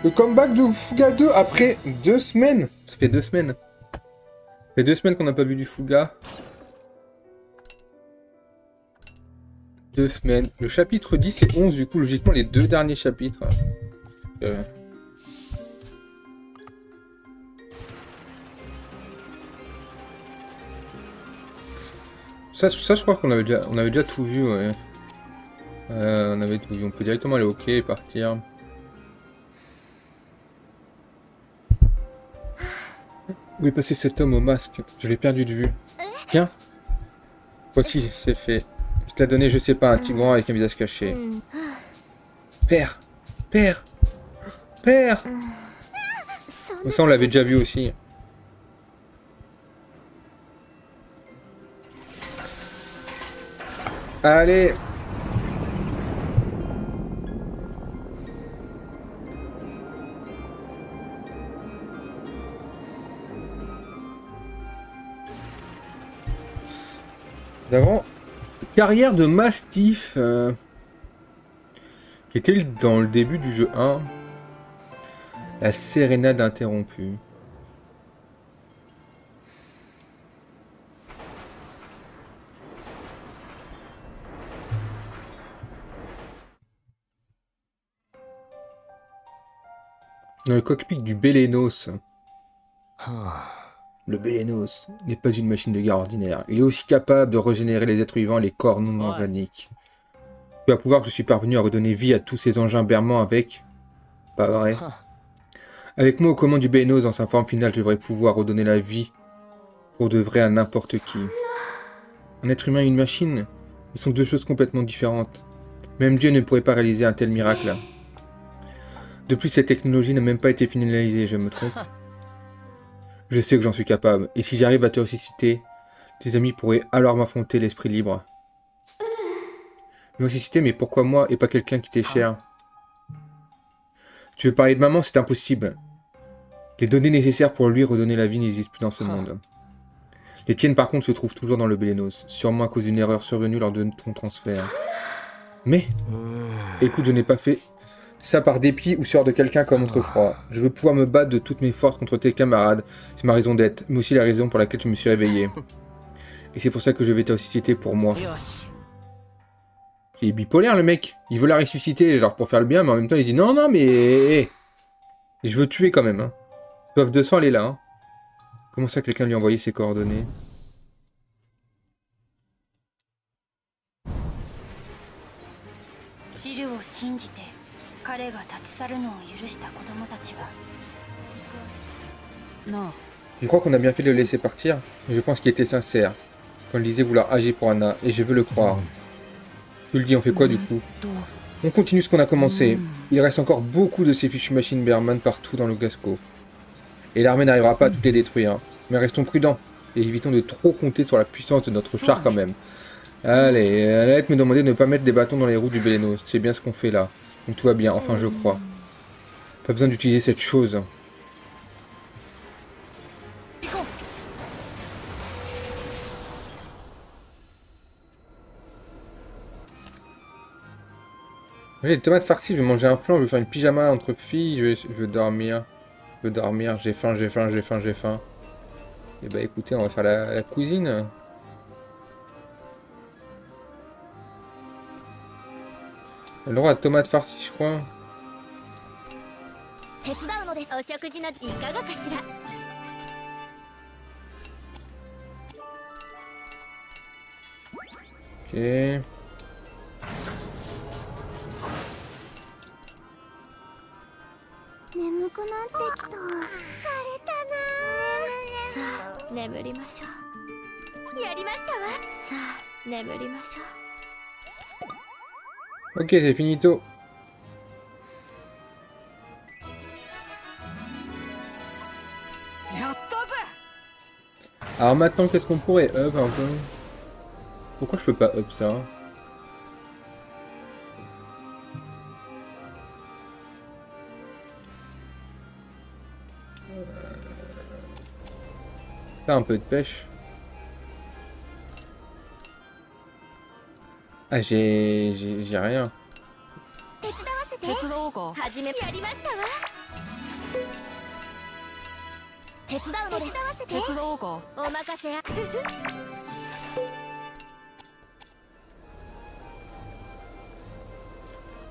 Le comeback de Fuga 2 après 2 semaines. Ça fait 2 semaines. Ça fait 2 semaines qu'on n'a pas vu du Fuga. 2 semaines. Le chapitre 10 et 11, du coup, logiquement, les 2 derniers chapitres. Ça, je crois qu'on avait déjà tout vu, ouais. On avait tout vu. On peut directement aller au quai et partir. Où est passé cet homme au masque? Je l'ai perdu de vue. Tiens. Voici, c'est fait. Je te l'ai donné, je sais pas, un tigran avec un visage caché. Père! Père! Père! Bon, ça, on l'avait déjà vu aussi. Allez! D'avant, carrière de Mastiff, qui était dans le début du jeu 1. La sérénade interrompue. Dans le cockpit du Bélénos. Le Bélénos n'est pas une machine de guerre ordinaire. Il est aussi capable de régénérer les êtres vivants et les corps non organiques. Tu vas pouvoir que je suis parvenu à redonner vie à tous ces engins bermants avec... Pas vrai. Avec moi aux commandes du Bélénos dans sa forme finale, je devrais pouvoir redonner la vie pour de vrai à n'importe qui. Un être humain et une machine, ce sont deux choses complètement différentes. Même Dieu ne pourrait pas réaliser un tel miracle. De plus, cette technologie n'a même pas été finalisée, je me trompe. Je sais que j'en suis capable, et si j'arrive à te ressusciter, tes amis pourraient alors m'affronter l'esprit libre. Me ressusciter, mais pourquoi moi et pas quelqu'un qui t'est cher? Tu veux parler de maman, c'est impossible. Les données nécessaires pour lui redonner la vie n'existent plus dans ce monde. Les tiennes par contre se trouvent toujours dans le Bélénos, sûrement à cause d'une erreur survenue lors de ton transfert. Mais, écoute, je n'ai pas fait ça par dépit ou sueur de quelqu'un comme autrefois. Je veux pouvoir me battre de toutes mes forces contre tes camarades. C'est ma raison d'être, mais aussi la raison pour laquelle je me suis réveillé. Et c'est pour ça que je vais te ressusciter pour moi. Il est bipolaire le mec. Il veut la ressusciter genre pour faire le bien, mais en même temps il dit non, non, mais... Et je veux tuer quand même. Hein. Soif de sang, elle est là. Hein. Comment ça quelqu'un lui a envoyé ses coordonnées? Je crois qu'on a bien fait de le laisser partir, mais je pense qu'il était sincère. Quand il disait vouloir agir pour Anna, et je veux le croire. Tu le dis, on fait quoi du coup? On continue ce qu'on a commencé. Il reste encore beaucoup de ces fichues machines Berman partout dans le Gasco. Et l'armée n'arrivera pas à toutes les détruire. Mais restons prudents, et évitons de trop compter sur la puissance de notre char quand même. Allez, Annette me demandait de ne pas mettre des bâtons dans les roues du Bélénos. C'est bien ce qu'on fait là. Donc tout va bien, enfin je crois. Pas besoin d'utiliser cette chose. Allez, les tomates farcies, je vais manger un flan, je vais faire une pyjama entre filles, je veux dormir. Je veux dormir, j'ai faim, j'ai faim, j'ai faim, j'ai faim. Et bah écoutez, on va faire la cuisine. Elle aura la tomate farcie, je crois. Ok. Ok, c'est finito. Alors maintenant, qu'est-ce qu'on pourrait up un peu? Pourquoi je peux pas up ça? Faire un peu de pêche. Ah, j'ai rien.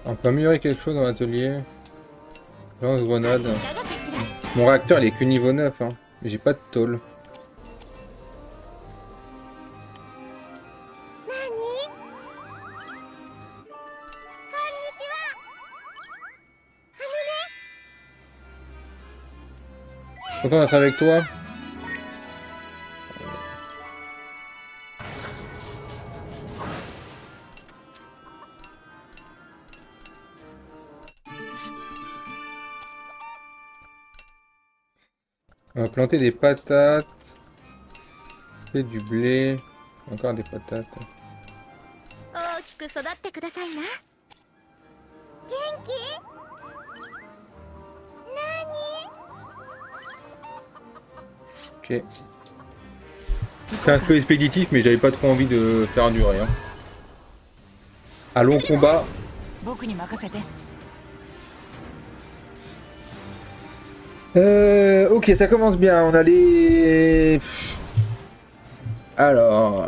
On peut améliorer quelque chose dans l'atelier. Lance-grenade. Mon réacteur il est que niveau 9, hein. Mais j'ai pas de tôle. Content d'être avec toi. On va planter des patates. Et du blé. Encore des patates. Ok. C'est un peu expéditif, mais j'avais pas trop envie de faire durer. Hein. Allons au combat. Ok, ça commence bien. On a les... Alors,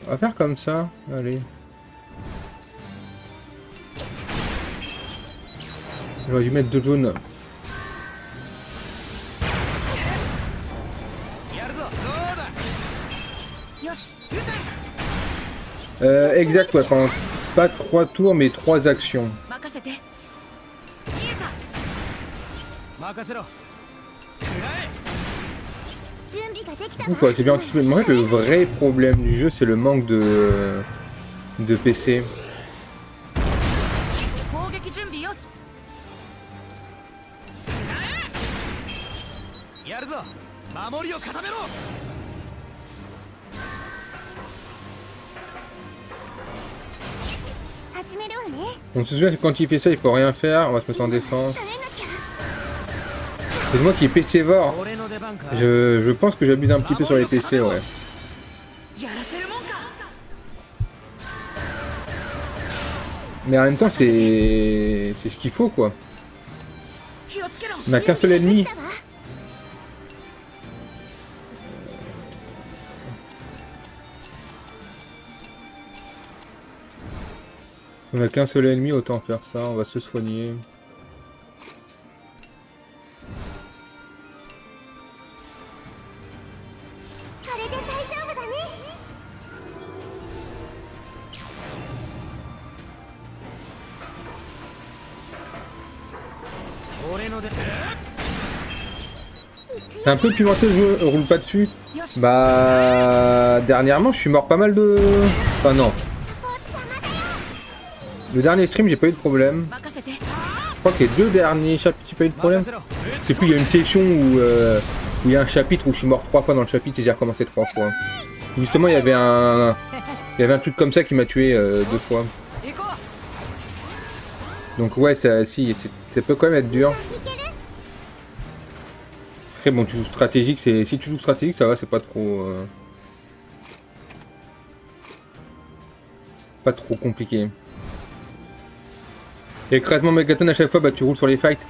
on va faire comme ça. Allez. J'aurais dû mettre 2 jaunes. Exact, ouais, pas 3 tours, mais 3 actions. Ouf, ouais, c'est bien anticipé. Mais en fait, le vrai problème du jeu, c'est le manque de PC. On se souvient que quand il fait ça, il faut rien faire, on va se mettre en défense. C'est moi qui est PC-vore. Je pense que j'abuse un petit peu sur les PC, ouais. Mais en même temps, c'est ce qu'il faut, quoi. On n'a qu'un seul ennemi. Si on n'a qu'un seul ennemi, autant faire ça. On va se soigner. C'est un peu pimenté, je roule pas dessus. Bah... Dernièrement, je suis mort pas mal de... Enfin, non. Le dernier stream, j'ai pas eu de problème. Je crois que les 2 derniers chapitres, j'ai pas eu de problème. Je sais plus, il y a une session où il y a un chapitre où je suis mort 3 fois dans le chapitre et j'ai recommencé 3 fois. Justement, il y avait un truc comme ça qui m'a tué 2 fois. Donc ouais, ça peut quand même être dur. Après bon, tu joues stratégique, si tu joues stratégique, ça va, c'est pas trop compliqué. Écrasement Megaton à chaque fois, bah tu roules sur les fights.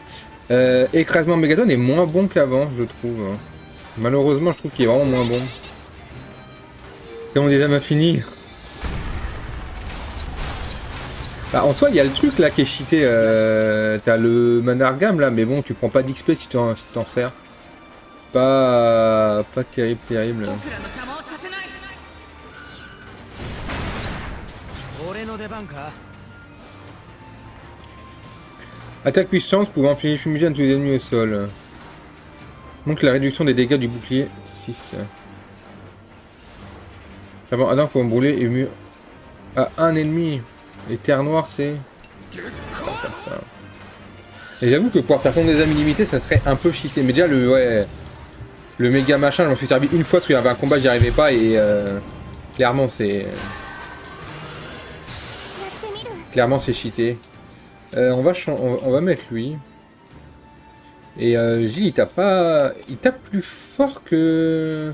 Écrasement Megaton est moins bon qu'avant, je trouve. Malheureusement, je trouve qu'il est vraiment moins bon. Comment des âmes infinies. Bah, en soi, il y a le truc là qui est cheaté. T'as le Manargam là, mais bon, tu prends pas d'XP si tu t'en sers. Pas terrible. Attaque puissance pouvant infliger fumigène à tous les ennemis au sol. Donc la réduction des dégâts du bouclier 6. Avant Adam pour me brûler et mur à un ennemi. Et terre noire c'est. Et j'avoue que pouvoir faire contre des âmes illimitées ça serait un peu cheaté. Mais déjà le méga machin, je m'en suis servi une fois parce qu'il y avait un combat, j'y arrivais pas et clairement c'est. Clairement c'est cheaté. On va mettre lui. Et Gilles, il tape pas. Il tape plus fort que.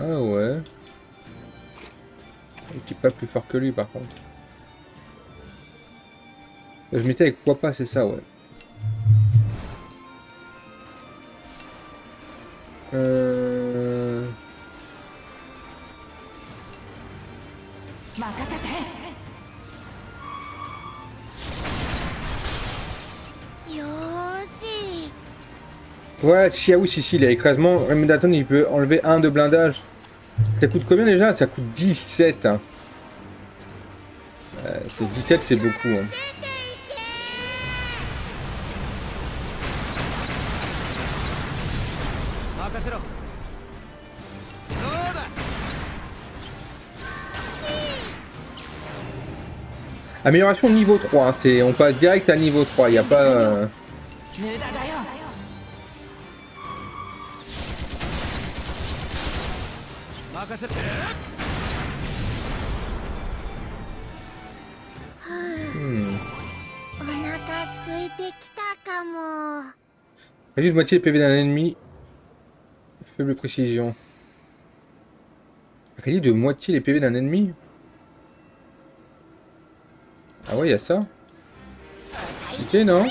Ah ouais. Il tape pas plus fort que lui par contre. Je mettais avec Wappa, c'est ça, ouais. Euh... Ouais, Chiaou, si, il a écrasement. Remedaton, il peut enlever 1 de blindage. Ça coûte combien déjà? Ça coûte 17. Hein. 17, c'est beaucoup. Hein. Amélioration niveau 3, hein. On passe direct à niveau 3, il n'y a pas... Réduit de moitié les PV d'un ennemi. Faible précision. Réduit de moitié les PV d'un ennemi. Ah ouais, il y a ça. Ok, non?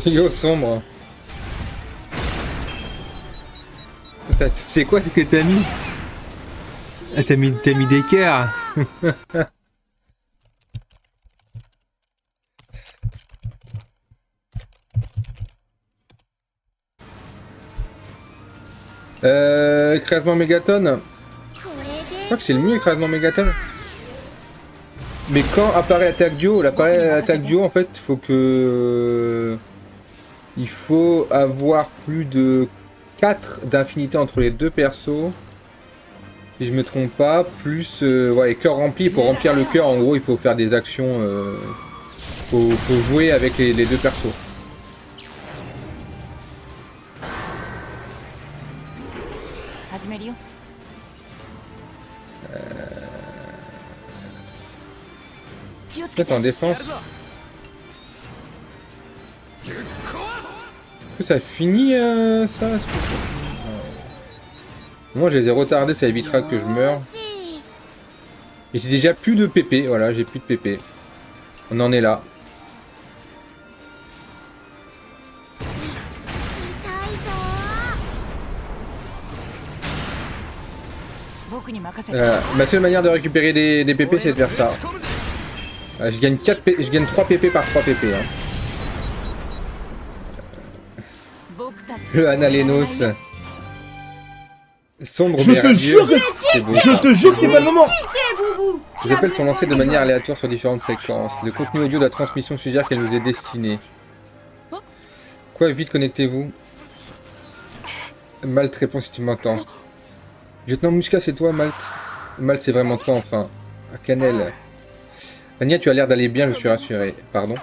Yo sombre. C'est quoi ce que t'as mis? Ah, t'as mis d'équerre. Écrasement mégaton. Je crois que c'est le mieux écrasement mégaton. Mais quand apparaît attaque duo, l'attaque duo en fait, faut que... Il faut avoir plus de 4 d'infinité entre les deux persos. Si je me trompe pas, plus ouais, cœur rempli. Pour remplir le cœur, en gros, il faut faire des actions. Faut jouer avec les deux persos. Peut-être en défense. Est-ce que ça finit ça? Moi je les ai retardés, ça évitera que je meure. Et j'ai déjà plus de PP, voilà, j'ai plus de PP. On en est là. Ma seule manière de récupérer des PP, c'est de faire ça. Je gagne 3 PP par 3 PP. Hein. Le Analenos. Sombre je te jure que c'est pas le moment. Les appels sont lancés de manière aléatoire sur différentes fréquences. Le contenu audio de la transmission suggère qu'elle nous est destinée. Quoi, vite connectez-vous. Malte répond si tu m'entends. Lieutenant Musca, c'est toi, Malte? Malte, c'est vraiment toi, enfin. Cannelle. Anya, tu as l'air d'aller bien, je suis rassuré. Pardon.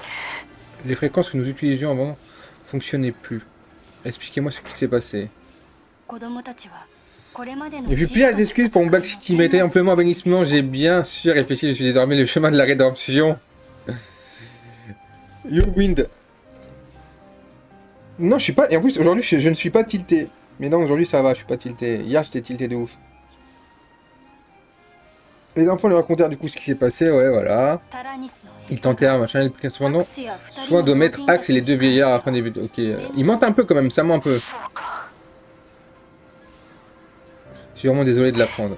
Les fréquences que nous utilisions avant fonctionnaient plus. Expliquez-moi ce qui s'est passé. Et puis plein d'excuses pour mon bac qui m'était amplement bénissement. J'ai bien sûr réfléchi, je suis désormais le chemin de la rédemption. You Wind. Non, je suis pas... Et en plus, aujourd'hui, je ne suis pas tilté. Mais non, aujourd'hui, ça va, je suis pas tilté. Hier, j'étais tilté de ouf. Les enfants lui racontèrent du coup ce qui s'est passé, ouais, voilà. Ils tentèrent, machin, ils prirent cependant soin de mettre Axe et les deux vieillards afin d'éviter... Ok, il ment un peu quand même, ça ment un peu. Je suis vraiment désolé de l'apprendre.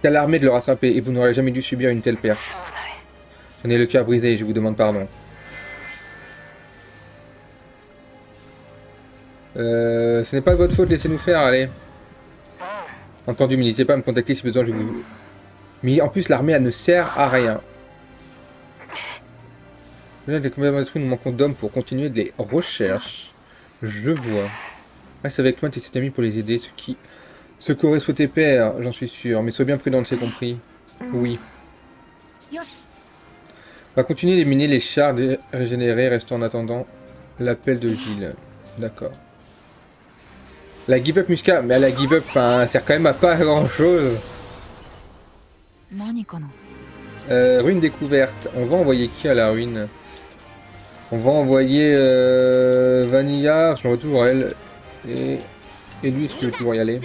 T'es alarmé de le rattraper et vous n'aurez jamais dû subir une telle perte. J'en ai le cœur brisé et je vous demande pardon. Ce n'est pas de votre faute, laissez-nous faire, allez. Entendu, mais n'hésitez pas à me contacter si besoin, je vous... Mais en plus, l'armée, elle ne sert à rien. Des combats de nous manquons d'hommes pour continuer des recherches. Je vois. Reste avec moi, tes 7 amis pour les aider, ce qu'aurait souhaité père, j'en suis sûr. Mais sois bien prudente, c'est compris. Oui. On va continuer d'éliminer les chars régénérés, restant en attendant l'appel de Gilles. D'accord. La give up Musca, mais la give up, enfin, sert quand même à pas grand chose. Ruine découverte. On va envoyer qui à la ruine? On va envoyer Vanilla, je l'envoie toujours à elle. Et lui, est-ce que je vais pouvoir y aller?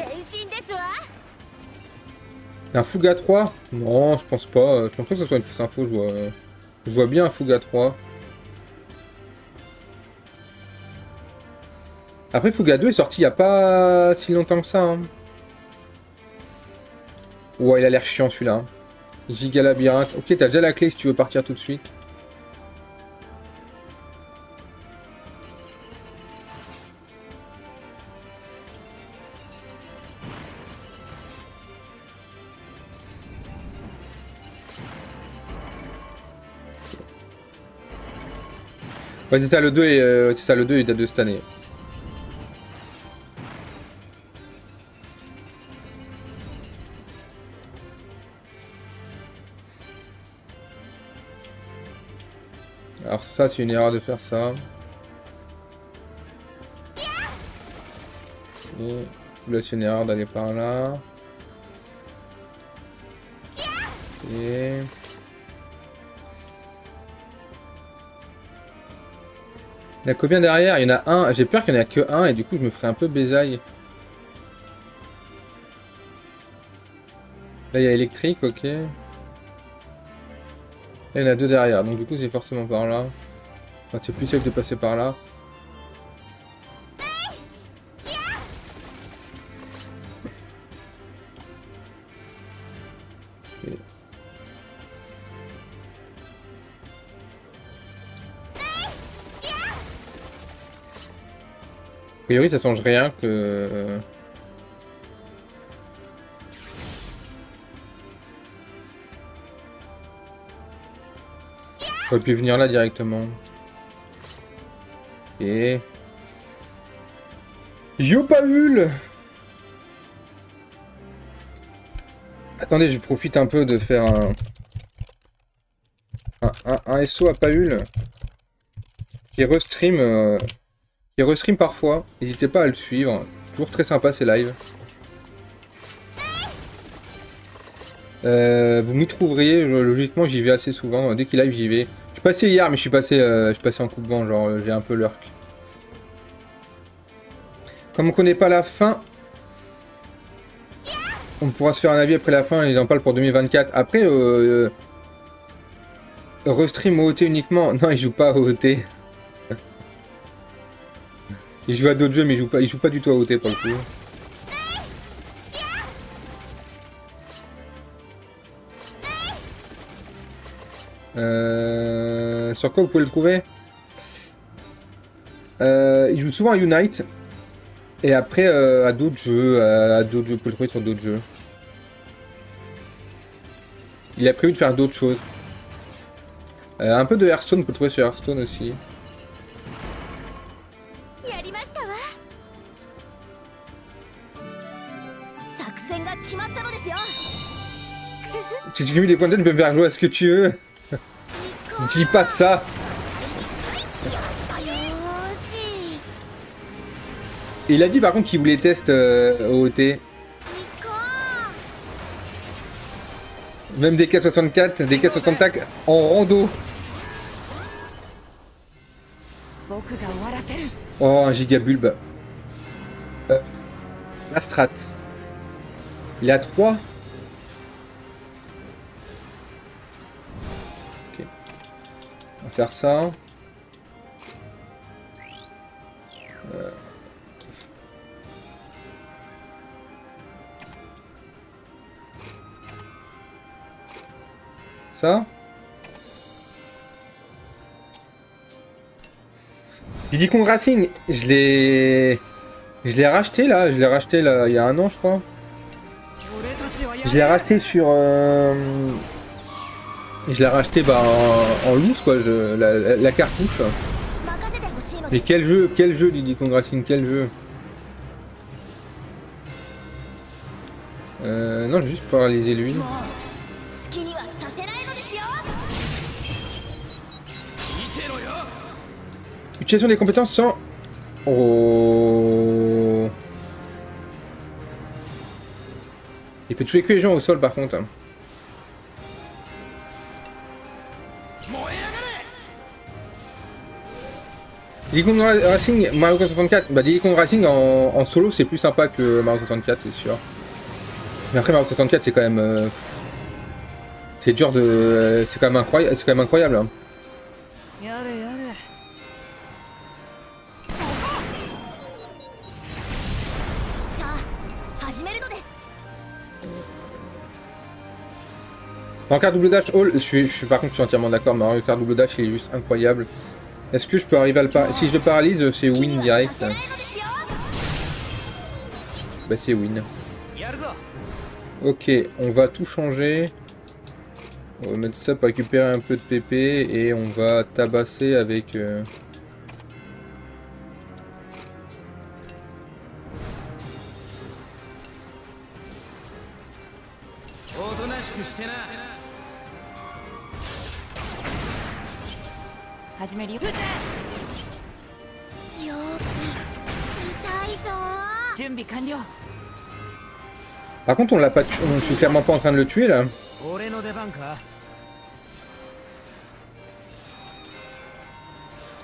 Un Fuga 3? Non, je pense pas. Je pense pas que ce soit une fausse info. Je vois bien un Fuga 3. Après, Fuga 2 est sorti il n'y a pas si longtemps que ça. Hein. Ouais, il a l'air chiant celui-là. Giga labyrinthe. Ok, t'as déjà la clé si tu veux partir tout de suite. Ouais, c'est ça, le 2 c'est ça, le 2 il date de cette année. Alors ça, c'est une erreur de faire ça. Et là, c'est une erreur d'aller par là. Et... Il y en a combien derrière? Il y en a un. J'ai peur qu'il n'y en ait que un et du coup je me ferai un peu bésaille. Là il y a électrique, ok. Là il y en a deux derrière, donc du coup c'est forcément par là. Enfin, c'est plus safe de passer par là. Okay. A priori ça change rien que... J'aurais pu venir là directement. Et... Yo Paul! Attendez, je profite un peu de faire un SO à Paul qui restream parfois. N'hésitez pas à le suivre. Toujours très sympa ces lives. Vous m'y trouverez, logiquement j'y vais assez souvent, dès qu'il live j'y vais. Je suis passé hier mais je suis passé en coup de vent, genre j'ai un peu lurk. Comme on connaît pas la fin, on pourra se faire un avis après la fin, ils en parlent pour 2024. Après, restream OOT uniquement, non il joue pas à OOT. Il joue à d'autres jeux mais il joue pas du tout à OOT pour le coup. Sur quoi vous pouvez le trouver? Il joue souvent à Unite. Et après à d'autres jeux. Vous pouvez le trouver sur d'autres jeux. Il a prévu de faire d'autres choses. Un peu de Hearthstone, vous pouvez le trouver sur Hearthstone aussi. Si tu cumules des points de tête, tu peux me faire jouer à ce que tu veux. Dis pas ça. Il a dit par contre qu'il voulait test OOT. Même des DK64, des DK65 en rando. Oh, un gigabulbe. La strat. Il est à 3. On va faire ça. Ça. Diddy Kong Racing, je l'ai racheté là, il y a un an je crois. Je l'ai racheté sur je l'ai racheté en loose quoi, la cartouche. Mais quel jeu Diddy Kong Racing, quel jeu. Non, j'ai juste paralysé lui. Utilisation des compétences sans... Oh. Il peut tuer que les gens au sol par contre. Diddy Kong Racing, Mario Kart 64. Bah Diddy Kong Racing en solo c'est plus sympa que Mario 64, c'est sûr. Mais après Mario 64 c'est quand même... c'est dur de... c'est quand même incroyable. Hein. Mario Kart Double Dash All, par contre je suis entièrement d'accord, Mario Kart Double Dash il est juste incroyable. Est-ce que je peux arriver à le paralyser? Si je le paralyse, c'est win direct. Bah c'est win. Ok, on va tout changer. On va mettre ça pour récupérer un peu de PP et on va tabasser avec... Par contre on l'a pas tué, je suis clairement pas en train de le tuer là.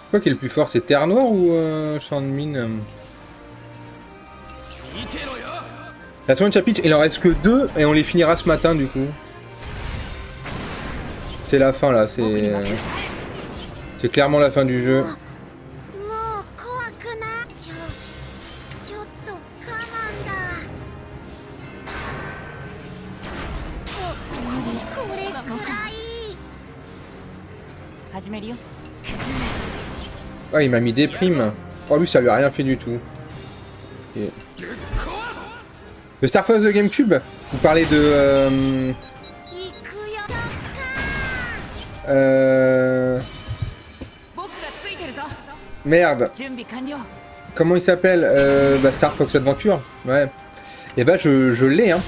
Quoi qui est le plus fort, c'est Terre Noire ou Champ de Mine? La seconde chapitre, il en reste que 2 et on les finira ce matin du coup. C'est la fin là, c'est clairement la fin du jeu. Ah, il m'a mis des primes. Oh, lui, ça lui a rien fait du tout. Okay. Le Star Fox de GameCube. Vous parlez de... Merde. Comment il s'appelle bah, Star Fox Adventure. Ouais. Et bah, je l'ai, hein.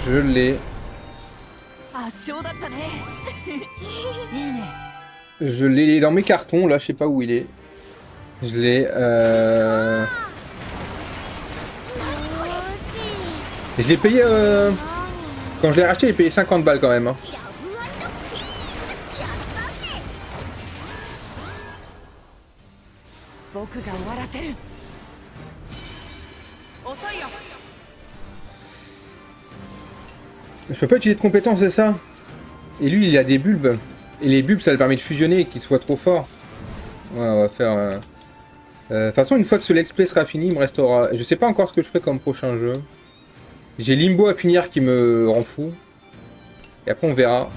Je l'ai. Je l'ai dans mes cartons, là, je sais pas où il est. Je l'ai... Je l'ai payé... Quand je l'ai racheté, j'ai payé 50 balles quand même. Hein. Je peux pas utiliser de compétences, c'est ça? Et lui, il a des bulbes. Et les bulbes, ça le permet de fusionner et qu'il soit trop fort. Ouais, on va faire... De toute façon, une fois que ce let's play sera fini, il me restera... Je sais pas encore ce que je ferai comme prochain jeu. J'ai Limbo à finir qui me rend fou. Et après, on verra.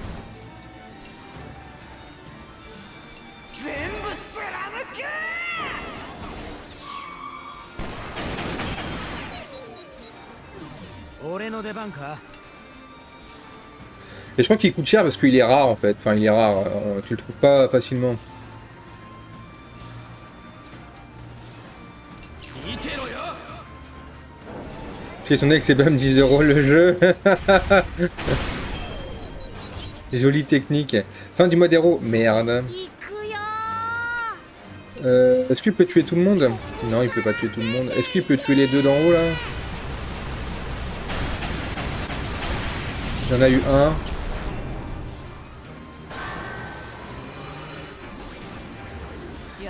Et je crois qu'il coûte cher parce qu'il est rare en fait. Enfin, il est rare. Tu le trouves pas facilement. J'ai sonné que c'est même 10 € le jeu. Jolie technique. Fin du mode héros. Merde. Est-ce qu'il peut tuer tout le monde? Non, il peut pas tuer tout le monde. Est-ce qu'il peut tuer les deux d'en haut là? Il y en a eu un.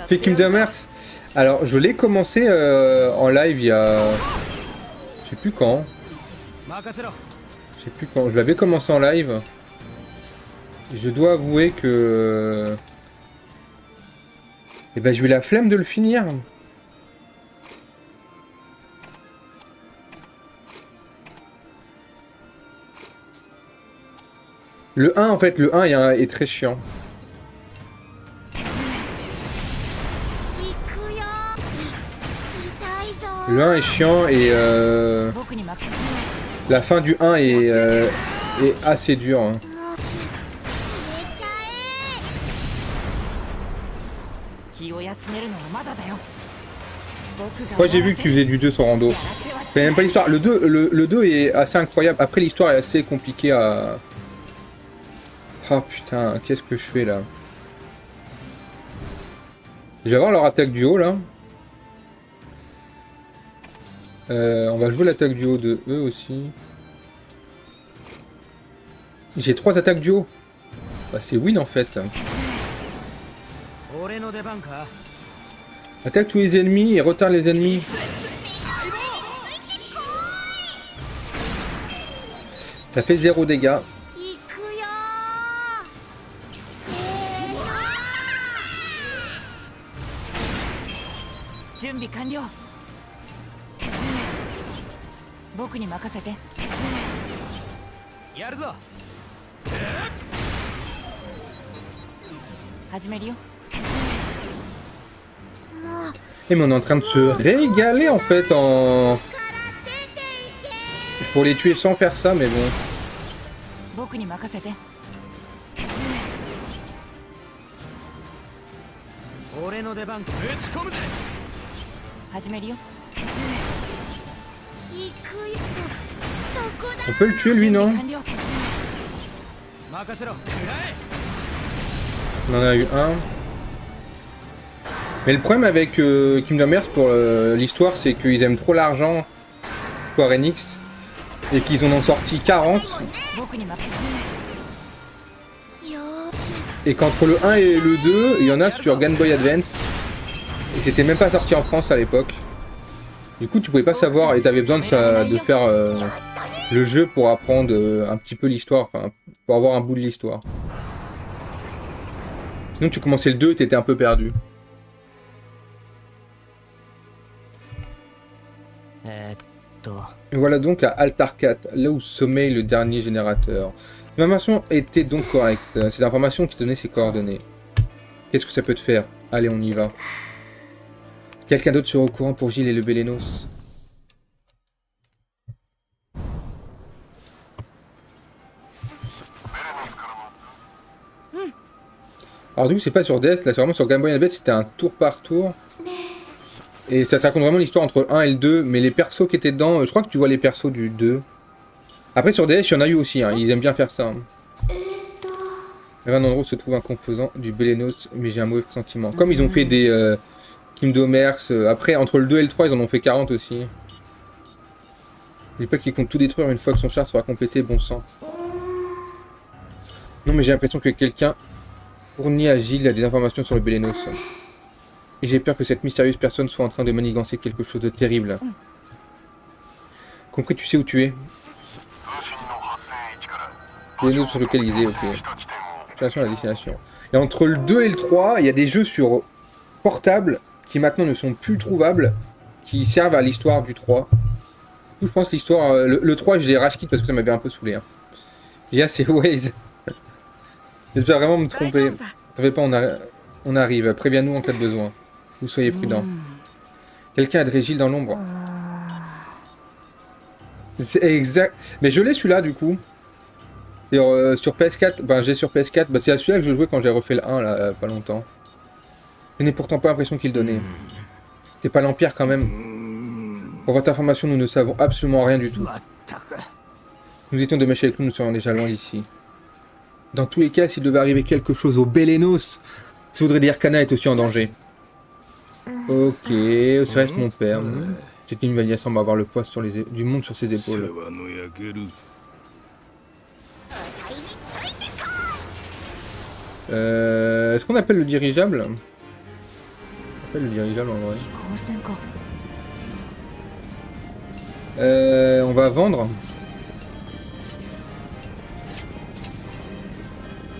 Fait Kingdom Hearts. Alors, je l'ai commencé en live il y a... Je sais plus quand. Je sais plus quand. Je l'avais commencé en live. Et je dois avouer que... Eh ben, j'ai eu la flemme de le finir. Le 1, en fait, le 1 est très chiant. Le 1 est chiant et la fin du 1 est assez dure. Hein. Moi j'ai vu que tu faisais du 2 sur Rando. C'est même pas l'histoire. Le 2 est assez incroyable. Après l'histoire est assez compliquée à... Oh putain, qu'est-ce que je fais là? Je vais voir leur attaque du haut là. On va jouer l'attaque du haut de eux aussi. J'ai 3 attaques du haut. Bah, c'est win en fait. Attaque tous les ennemis et retarde les ennemis. Ça fait 0 dégâts. Et mais on est en train de se régaler en fait en... Pour les tuer sans faire ça, mais bon. On peut le tuer lui, non? On en a eu un. Mais le problème avec Kingdom Hearts pour l'histoire, c'est qu'ils aiment trop l'argent, Square Enix, et qu'ils en ont sorti 40. Et qu'entre le 1 et le 2, il y en a sur Game Boy Advance. Et c'était même pas sorti en France à l'époque. Du coup, tu pouvais pas savoir et t'avais besoin de faire le jeu pour apprendre un petit peu l'histoire, enfin, pour avoir un bout de l'histoire. Sinon, tu commençais le 2 et t'étais un peu perdu. Et voilà donc à Altarkat, là où sommeille le dernier générateur. L'information était donc correcte. C'est l'information qui donnait ses coordonnées. Qu'est-ce que ça peut te faire? Allez, on y va. Quelqu'un d'autre sera au courant pour Gilles et le Bélénos. Alors du coup, c'est pas sur DS, là c'est vraiment sur Game Boy Advance, c'était un tour par tour. Et ça te raconte vraiment l'histoire entre le 1 et le 2, mais les persos qui étaient dedans, je crois que tu vois les persos du 2. Après sur DS, il y en a eu aussi, hein, ils aiment bien faire ça. À 20 endroits se trouve un composant du Bélénos, mais j'ai un mauvais sentiment. Comme ils ont fait des Kingdom Hearts, après entre le 2 et le 3, ils en ont fait 40 aussi. N'oublie pas qu'ils comptent tout détruire une fois que son char sera complété, bon sang. Non mais j'ai l'impression que quelqu'un fournit à Gilles des informations sur le Bélénos. Et j'ai peur que cette mystérieuse personne soit en train de manigancer quelque chose de terrible. Compris, tu sais où tu es. Bélénos sont localisés, ok. Destination à la destination. Et entre le 2 et le 3, il y a des jeux sur portable qui maintenant ne sont plus trouvables, qui servent à l'histoire du 3. Du coup, je pense que l'histoire... le 3, je l'ai rage quit parce que ça m'avait un peu saoulé. Hein. Et là, c'est Waze. J'espère vraiment me tromper. T'en fais pas, on arrive. Préviens-nous en cas de besoin. Vous soyez prudents. Quelqu'un a de Gilles dans l'ombre. C'est exact. Mais je l'ai celui-là du coup. Et sur PS4, ben j'ai sur PS4, ben, c'est à celui-là que je jouais quand j'ai refait le 1 là, pas longtemps. Je n'ai pourtant pas l'impression qu'il donnait. C'est pas l'Empire quand même. Pour votre information, nous ne savons absolument rien du tout. Nous étions de mèche avec nous serions déjà loin d'ici. Dans tous les cas, s'il devait arriver quelque chose au Bélénos, ça voudrait dire qu'Anna est aussi en danger. Ok, Osiris mon père. C'est une Vanilla semble avoir le poids sur du monde sur ses épaules. Est-ce qu'on appelle le dirigeable? On appelle le dirigeable en vrai. On va vendre.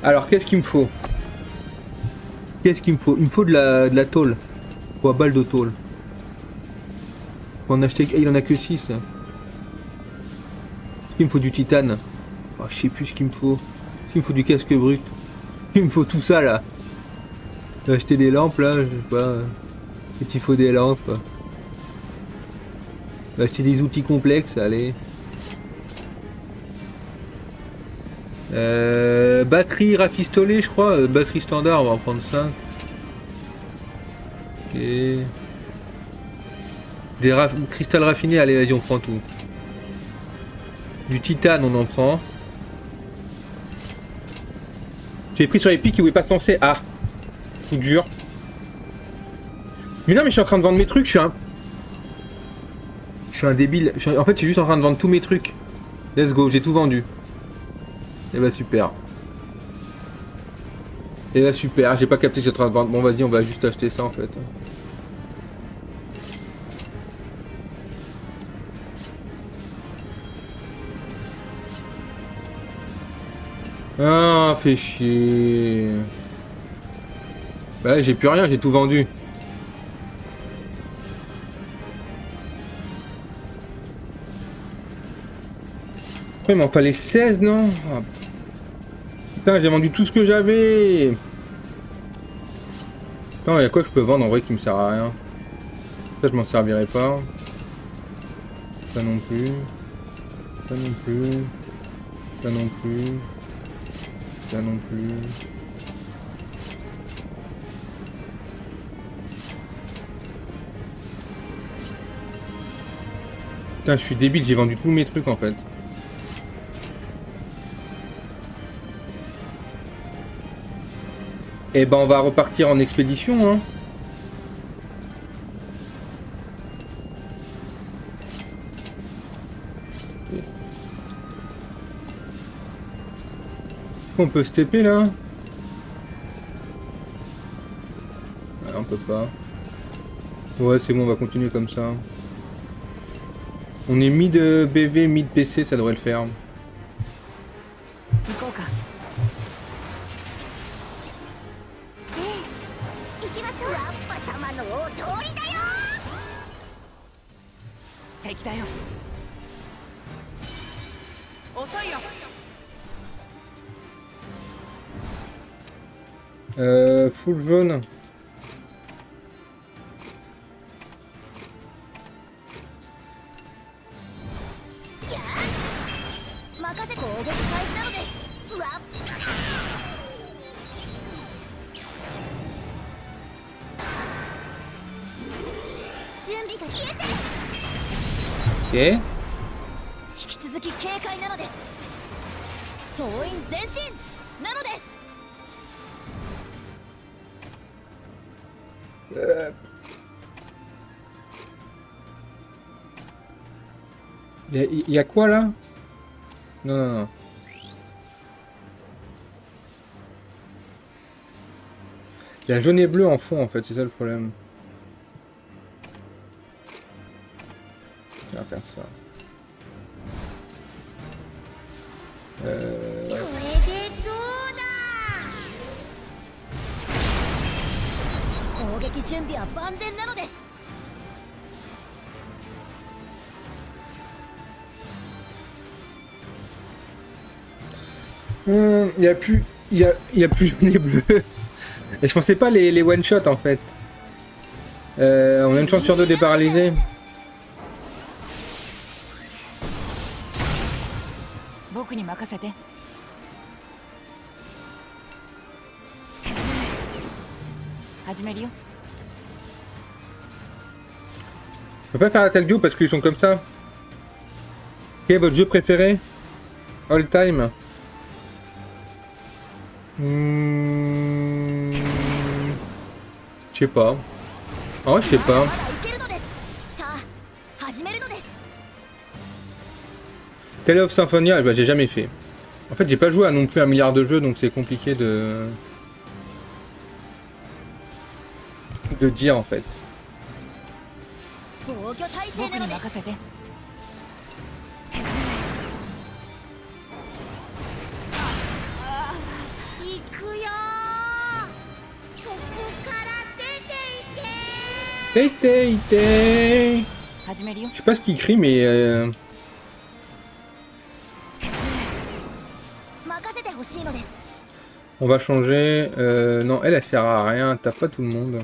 Alors qu'est-ce qu'il me faut? Qu'est-ce qu'il me faut? Il me faut de la tôle. 3 balles de tôle. On a acheté... il en a que 6. Est-ce qu'il me faut du titane? Oh, je sais plus ce qu'il me faut. Est-ce qu'il me faut du casque brut? Il me faut tout ça là. J'ai acheté des lampes là, je sais pas. Il faut des lampes. J'ai acheté des outils complexes, allez. Batterie rafistolée, je crois. Batterie standard, on va en prendre 5. Ok. Des cristal raffiné, allez, vas-y, on prend tout. Du titane, on en prend. J'ai pris sur Epic, il voulait pas se lancer. Ah, coup dur. Mais non, mais je suis en train de vendre mes trucs, je suis un débile. En fait, je suis juste en train de vendre tous mes trucs. Let's go, j'ai tout vendu. Et bah super. Et là super, j'ai pas capté que j'étais en train de vendre. Bon vas-y, on va juste acheter ça en fait. Ah, fait chier. Bah j'ai plus rien, j'ai tout vendu. Pourquoi il m'en fallait 16, non? Ah, putain, j'ai vendu tout ce que j'avais. Attends, il y a quoi que je peux vendre en vrai qui me sert à rien? Ça, je m'en servirai pas. Ça non plus. Ça non plus. Ça non plus. Ça non plus. Putain, je suis débile, j'ai vendu tous mes trucs en fait. Et ben on va repartir en expédition, hein. On peut se TP là? Ah, on peut pas. Ouais, c'est bon, on va continuer comme ça. On est mid BV, mid PC, ça devrait le faire. Full jaune. Ok. Il y a quoi là? Non, non, non. Il y a jaune et bleu en fond en fait, c'est ça le problème. On va faire ça. Il y a plus, il y a plus jaune et bleu. Et je pensais pas les one shot en fait. On a une chance sur deux de les paralyser. Je peux pas faire attaque duo parce qu'ils sont comme ça. Quel est votre jeu préféré? All time. Je sais pas. Oh, je sais pas. Tale of Symphonia, bah, j'ai jamais fait. En fait, j'ai pas joué à non plus un milliard de jeux, donc c'est compliqué de dire en fait. Je sais pas ce qu'il crie, mais on va changer. Non, elle sert à rien. T'as pas tout le monde.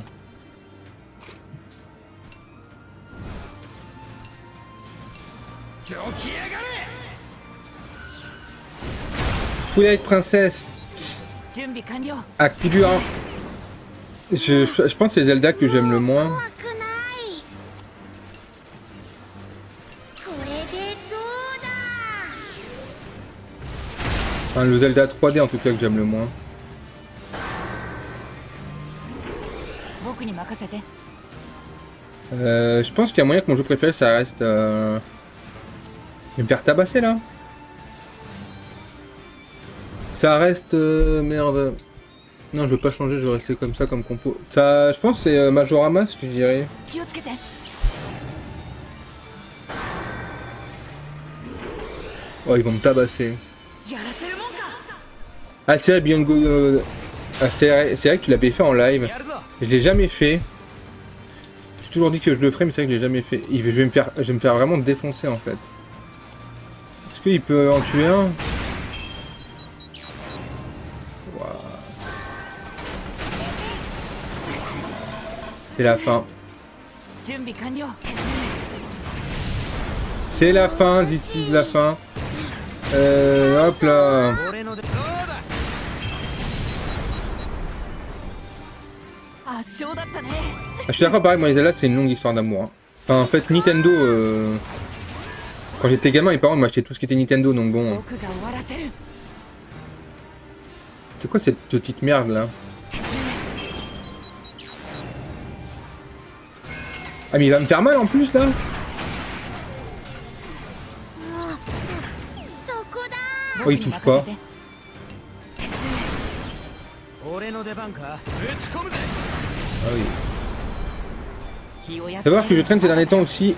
Twilight Princess. Acte du 1. Je pense que c'est Zelda que j'aime le moins. Enfin, le Zelda 3D en tout cas que j'aime le moins. Je pense qu'il y a moyen que mon jeu préféré ça reste... Il va me faire tabasser là. Ça reste... merde. Non, je veux pas changer, je vais rester comme ça comme compo. Ça, je pense que c'est Majorama, ce que je dirais. Oh, ils vont me tabasser. Ah, c'est vrai, Beyond Good... Ah, c'est vrai que tu l'avais fait en live. Je l'ai jamais fait. J'ai toujours dit que je le ferais, mais c'est vrai que je l'ai jamais fait. Je vais me faire vraiment défoncer, en fait. Est-ce qu'il peut en tuer un? Wow. C'est la fin. C'est la fin, d'ici de la fin. Hop là. Je suis d'accord, pareil, moi les Zelda c'est une longue histoire d'amour. Hein. Enfin, en fait, Nintendo, quand j'étais gamin, mes parents m'achetaient tout ce qui était Nintendo, donc bon. C'est quoi cette petite merde là? Ah mais il va me faire mal en plus là? Oh il touche pas. Ah oui. Faut voir que je traîne ces derniers temps aussi.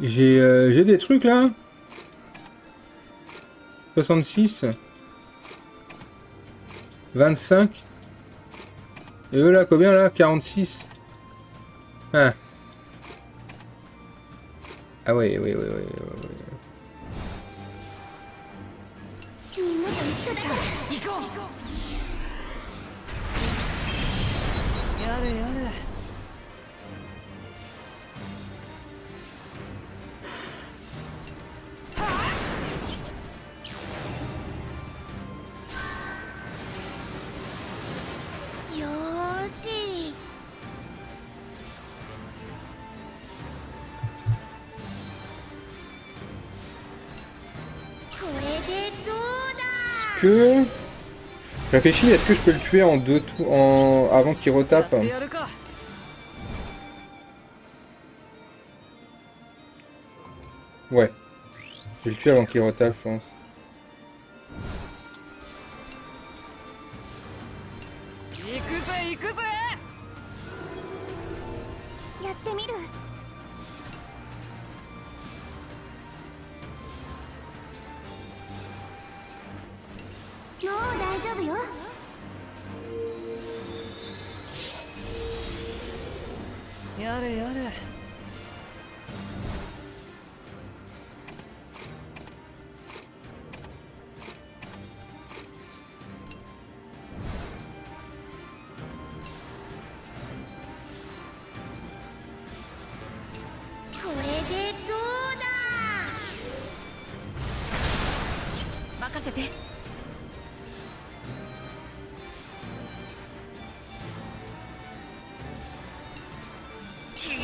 J'ai des trucs là. 66. 25. Et eux là, combien là? 46. Ah. Ah ouais, ouais. Je réfléchis, est-ce que je peux le tuer en deux tours avant qu'il retape? Ouais. Je vais le tuer avant qu'il retape, je pense.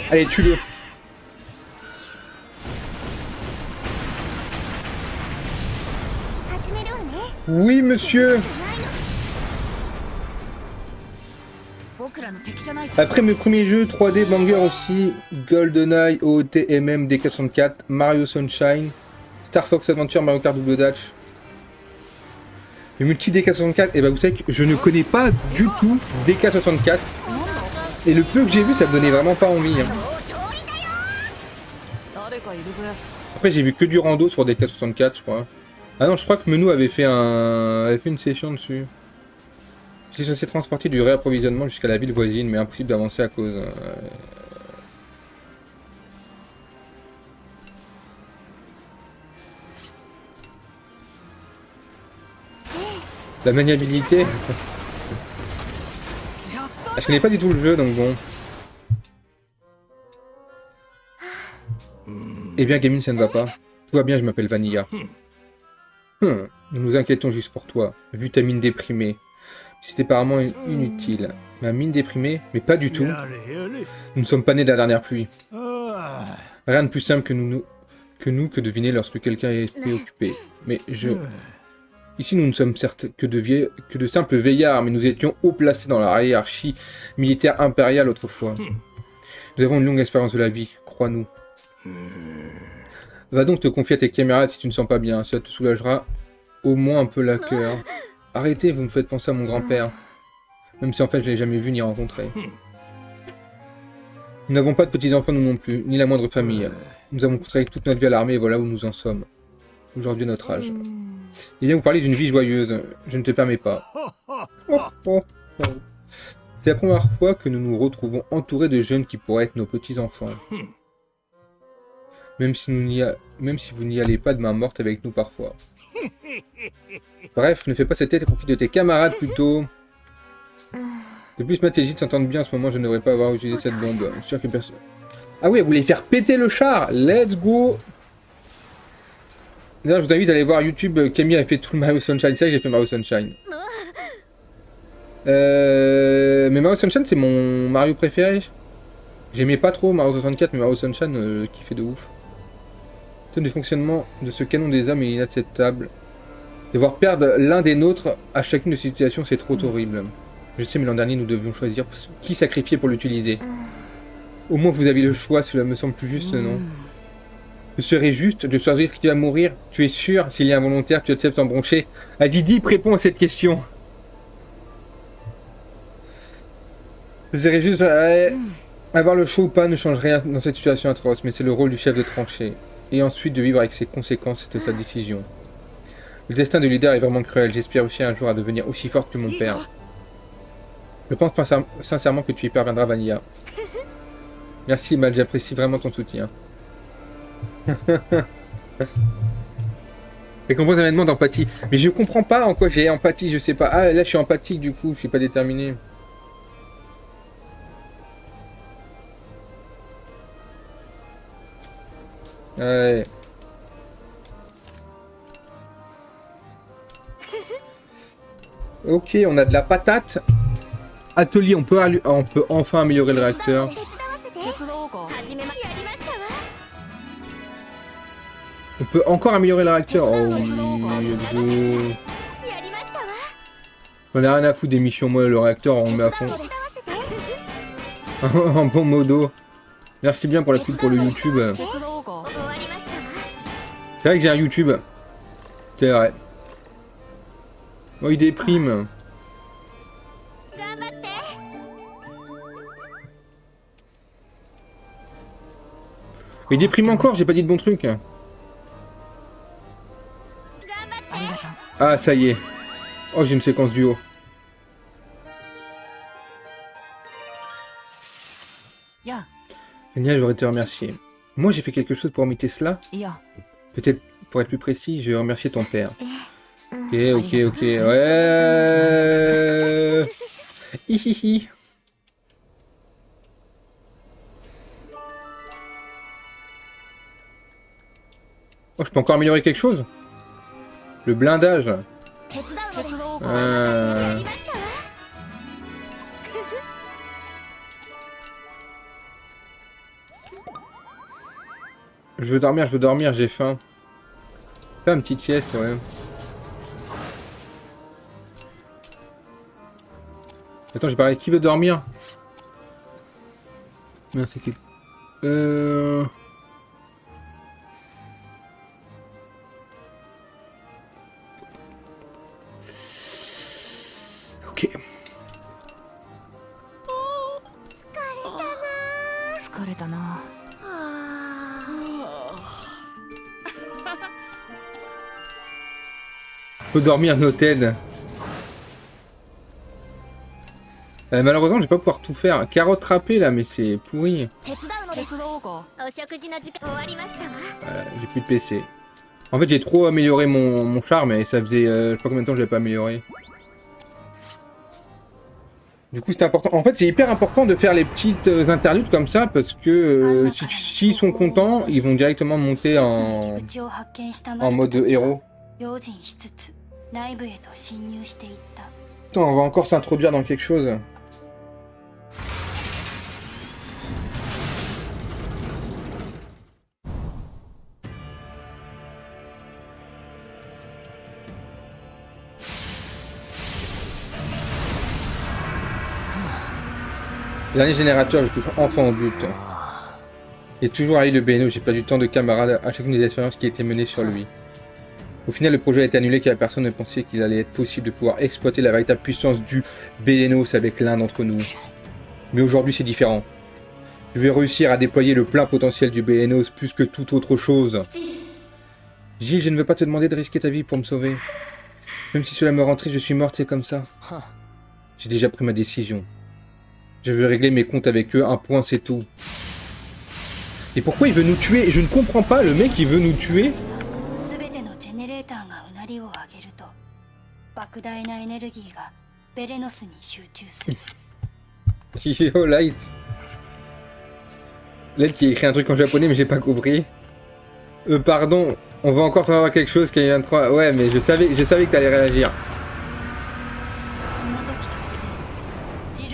Allez, tue-le. Oui, monsieur. Après mes premiers jeux 3D banger aussi, GoldenEye, OOT, MM, DK64, Mario Sunshine, Star Fox Adventure, Mario Kart Double Dash. Le multi DK64, et bah vous savez que je ne connais pas du tout DK64. Et le peu que j'ai vu, ça me donnait vraiment pas envie. Hein. Après j'ai vu que du rando sur DK64 je crois. Ah non, je crois que Menou avait fait une session dessus. J'étais censé transporter du réapprovisionnement jusqu'à la ville voisine, mais impossible d'avancer à cause... La maniabilité. Je connais pas du tout le jeu, donc bon. Eh bien, Gamine, ça ne va pas. Tout va bien, je m'appelle Vanilla. Nous nous inquiétons juste pour toi, vu ta mine déprimée. C'est apparemment inutile. Ma mine déprimée? Mais pas du tout. Nous ne sommes pas nés de la dernière pluie. Rien de plus simple que que deviner lorsque quelqu'un est préoccupé. Mais Ici, nous ne sommes certes que de simples veillards, mais nous étions haut placés dans la hiérarchie militaire impériale autrefois. Nous avons une longue expérience de la vie, crois-nous. Va donc te confier à tes camarades si tu ne sens pas bien, cela te soulagera au moins un peu le cœur. Arrêtez, vous me faites penser à mon grand-père. Même si en fait je l'ai jamais vu ni rencontré. Nous n'avons pas de petits-enfants nous non plus, ni la moindre famille. Nous avons consacré toute notre vie à l'armée et voilà où nous en sommes. Aujourd'hui à notre âge. Il vient vous parler d'une vie joyeuse. Je ne te permets pas. Oh, oh, oh. C'est la première fois que nous nous retrouvons entourés de jeunes qui pourraient être nos petits-enfants. Même si vous n'y allez pas de main morte avec nous parfois. Bref, ne fais pas cette tête et profite de tes camarades plutôt. De plus, Matt et Gilles s'entendent bien en ce moment, je ne devrais pas avoir utilisé cette bombe. Je suis sûr que personne... Ah oui, elle voulait faire péter le char. Let's go. D'ailleurs, je vous invite à aller voir YouTube. Camille a fait tout le Mario Sunshine. C'est vrai que j'ai fait Mario Sunshine. Mais Mario Sunshine, c'est mon Mario préféré. J'aimais pas trop Mario 64, mais Mario Sunshine, kiffé de ouf. Le système de fonctionnement de ce canon des âmes est inacceptable. Devoir perdre l'un des nôtres à chacune de ces situations, c'est trop horrible. Je sais, mais l'an dernier, nous devions choisir qui sacrifier pour l'utiliser. Au moins, vous avez le choix, cela me semble plus juste, non? Ce serait juste de choisir qui va mourir. Tu es sûr, s'il est involontaire, tu acceptes en broncher. Adidip répond à cette question. Ce serait juste... avoir le choix ou pas ne change rien dans cette situation atroce, mais c'est le rôle du chef de trancher. Et ensuite de vivre avec ses conséquences de sa décision. Le destin de leader est vraiment cruel. J'espère aussi un jour à devenir aussi forte que mon père. Je pense sincèrement que tu y parviendras, Vanilla. Merci, Mal, j'apprécie vraiment ton soutien. Récompense événement d'empathie. Mais je comprends pas en quoi j'ai empathie, je sais pas. Ah, là je suis empathique du coup, je suis pas déterminé. Ouais. Ok, on a de la patate. Atelier, on peut enfin améliorer le réacteur. On peut encore améliorer le réacteur. Oh oui, on a rien à foutre des missions. Moi, le réacteur, on met à fond. Un bon modo. Merci bien pour la pub pour le YouTube. C'est vrai que j'ai un YouTube. C'est vrai. Oh, il déprime. Il déprime encore, j'ai pas dit de bons trucs. Ah, ça y est. Oh, j'ai une séquence duo. Génial, je voudrais te remercier. Moi, j'ai fait quelque chose pour imiter cela. Peut-être, pour être plus précis, je vais remercier ton père. Ok, ok, ok. Ouais. Hihihi. Oh, je peux encore améliorer quelque chose? Le blindage. Je veux dormir, j'ai faim. Fais une petite sieste, ouais. Attends, j'ai parlé. Qui veut dormir? Merde, c'est qui? Ok. Faut dormir, noted. Malheureusement, je vais pas pouvoir tout faire. Carotte râpée là, mais c'est pourri. J'ai plus de PC. En fait, j'ai trop amélioré mon char, mais ça faisait je sais pas combien de temps que je l'avais pas amélioré. Du coup, c'est important. En fait, c'est hyper important de faire les petites interludes comme ça parce que s'ils sont contents, ils vont directement monter en mode héros. Attends, on va encore s'introduire dans quelque chose. Dernier générateur, je touche enfin au but. Et toujours allé le BNO, j'ai perdu tant de camarades à chacune des expériences qui étaient menées sur lui. Au final, le projet a été annulé car personne ne pensait qu'il allait être possible de pouvoir exploiter la véritable puissance du BNOS avec l'un d'entre nous. Mais aujourd'hui, c'est différent. Je vais réussir à déployer le plein potentiel du Bélénos plus que toute autre chose. Gilles, je ne veux pas te demander de risquer ta vie pour me sauver. Même si cela me rend triste, je suis morte, c'est comme ça. J'ai déjà pris ma décision. Je veux régler mes comptes avec eux, un point, c'est tout. Et pourquoi il veut nous tuer? Je ne comprends pas, le mec, il veut nous tuer. Yo, Light. L'aide qui écrit un truc en japonais, mais j'ai pas compris. Pardon, on va encore savoir quelque chose qui vient de 3. Ouais, mais je savais que t'allais réagir.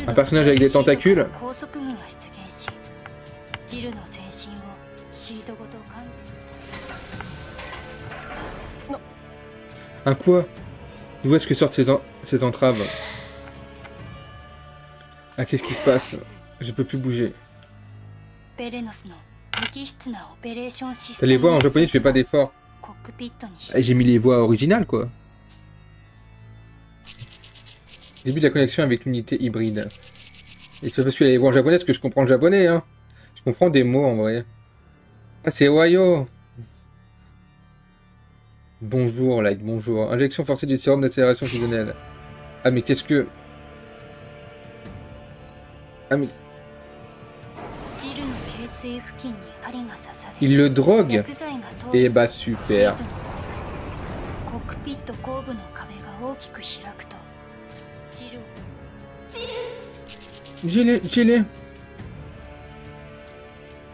Un personnage avec des tentacules. Un quoi? D'où est-ce que sortent ces entraves? Ah, qu'est-ce qui se passe? Je peux plus bouger. T'as les voix en japonais, tu fais pas d'effort. J'ai mis les voix originales, quoi. Début de la connexion avec l'unité hybride. Et c'est parce qu'il y a les voix en japonais, parce que je comprends le japonais, hein. Je comprends des mots, en vrai. Ah, c'est Wayo. Bonjour, Light, bonjour. Injection forcée du sérum d'accélération fusionnelle. Ah, mais qu'est-ce que... Ah, mais... Il le drogue. Et bah, super. J'ai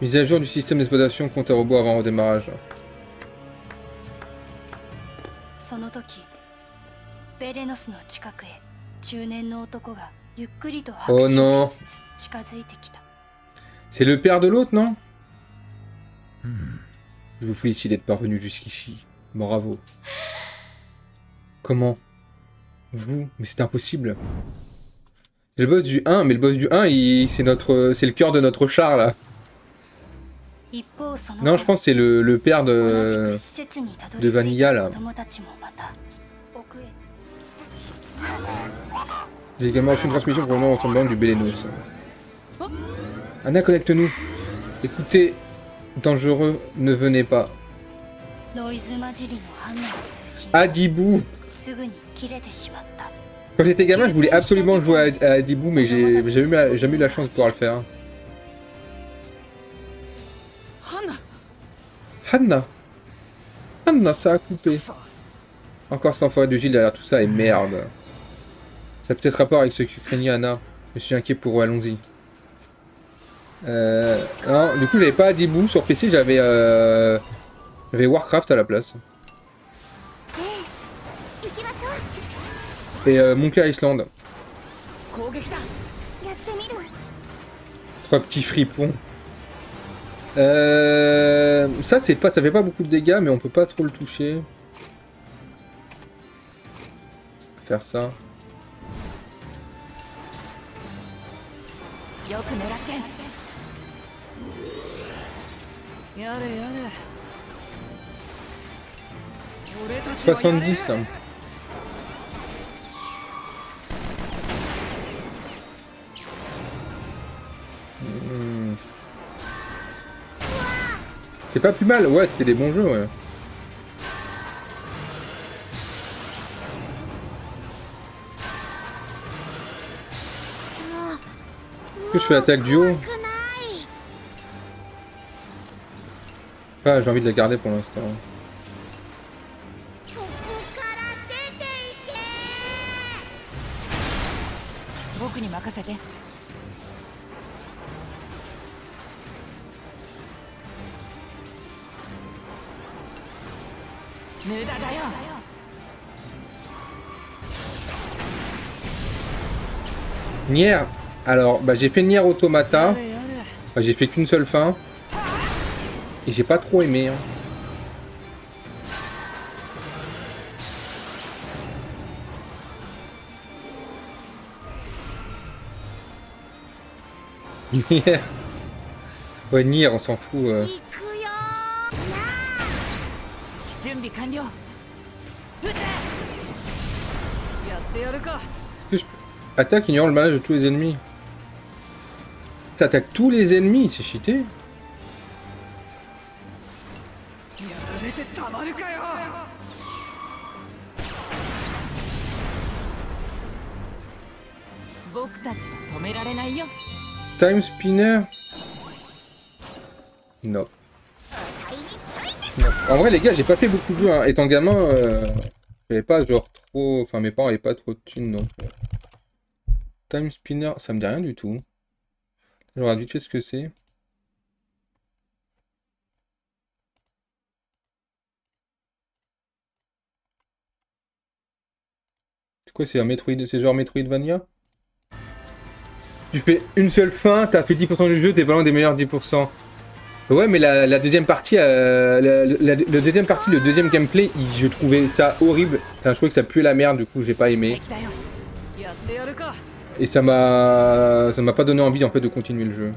mise à jour du système d'exploitation compte à robot avant redémarrage. Oh non. C'est le père de l'autre, non? Je vous félicite d'être parvenu jusqu'ici. Bravo. Comment? Vous? Mais c'est impossible. C'est le boss du 1, mais le boss du 1, c'est le cœur de notre char, là. Non, je pense que c'est le père de Vanilla, là. J'ai également reçu une transmission pour le nom ressemblant du Bélénos. Anna, connecte-nous. Écoutez, dangereux, ne venez pas. Adibou. Quand j'étais gamin, je voulais absolument jouer à Adibou, mais j'ai jamais eu la chance de pouvoir le faire. Hanna, ça a coupé. Encore cet enfoiré de Gilles derrière tout ça, et merde. Ça a peut-être rapport avec ce que craignait Anna. Je suis inquiet pour eux, allons-y. Non, du coup, j'avais pas Adibou sur PC, j'avais Warcraft à la place. Et Monkey Island. 3 petits fripons. Ça fait pas beaucoup de dégâts, mais on peut pas trop le toucher. Faire ça. « 70 ». C'est pas plus mal, ouais, c'était des bons jeux, ouais. Est-ce que je fais l'attaque du haut? Ah, j'ai envie de la garder pour l'instant. Nier. Alors, bah, j'ai fait Nier Automata. Bah, j'ai fait qu'une seule fin. Et j'ai pas trop aimé. Hein. Nier. Ouais, Nier, on s'en fout. Attaque ignorant le manège de tous les ennemis. Ça attaque tous les ennemis, c'est cheaté. Time Spinner. Non. En vrai, les gars, j'ai pas fait beaucoup de jeux. Hein. Étant gamin, j'avais pas genre trop. Enfin, mes parents avaient pas trop de thunes donc. Time Spinner, ça me dit rien du tout. Je regarde vite fait ce que c'est. C'est quoi, c'est un Metroid, c'est genre Metroidvania? Tu fais une seule fin, t'as fait 10% du jeu, t'es pas loin des meilleurs 10%. Ouais, mais la deuxième partie, le deuxième gameplay, je trouvais ça horrible. Enfin, je trouvais que ça puait la merde, du coup, j'ai pas aimé. Et ça m'a pas donné envie en fait de continuer le jeu.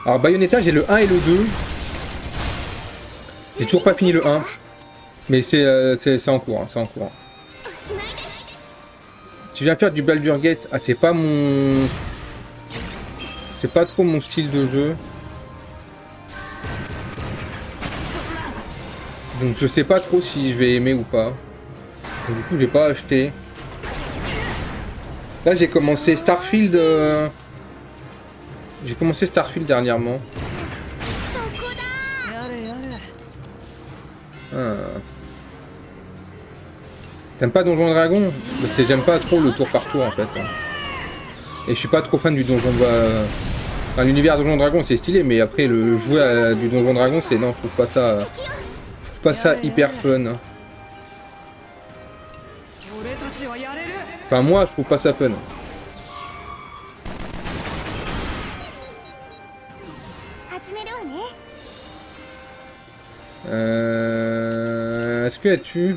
Alors Bayonetta, j'ai le 1 et le 2. J'ai toujours pas fini le 1. Mais c'est en cours, hein, c'est en cours. Tu viens faire du Baldur's Gate. Ah, c'est pas mon... C'est pas trop mon style de jeu. Donc je sais pas trop si je vais aimer ou pas. Donc, du coup, j'ai pas acheté. Là, j'ai commencé Starfield... J'ai commencé Starfield dernièrement. Ah. T'aimes pas Donjon Dragon? J'aime pas trop le tour par tour en fait. Et je suis pas trop fan du Donjon... Enfin, l'univers Donjon Dragon c'est stylé, mais après le jouer à du Donjon Dragon c'est... Non, je trouve pas ça... Je trouve pas ça hyper fun. Enfin moi je trouve pas ça fun. Est-ce qu'elle tue?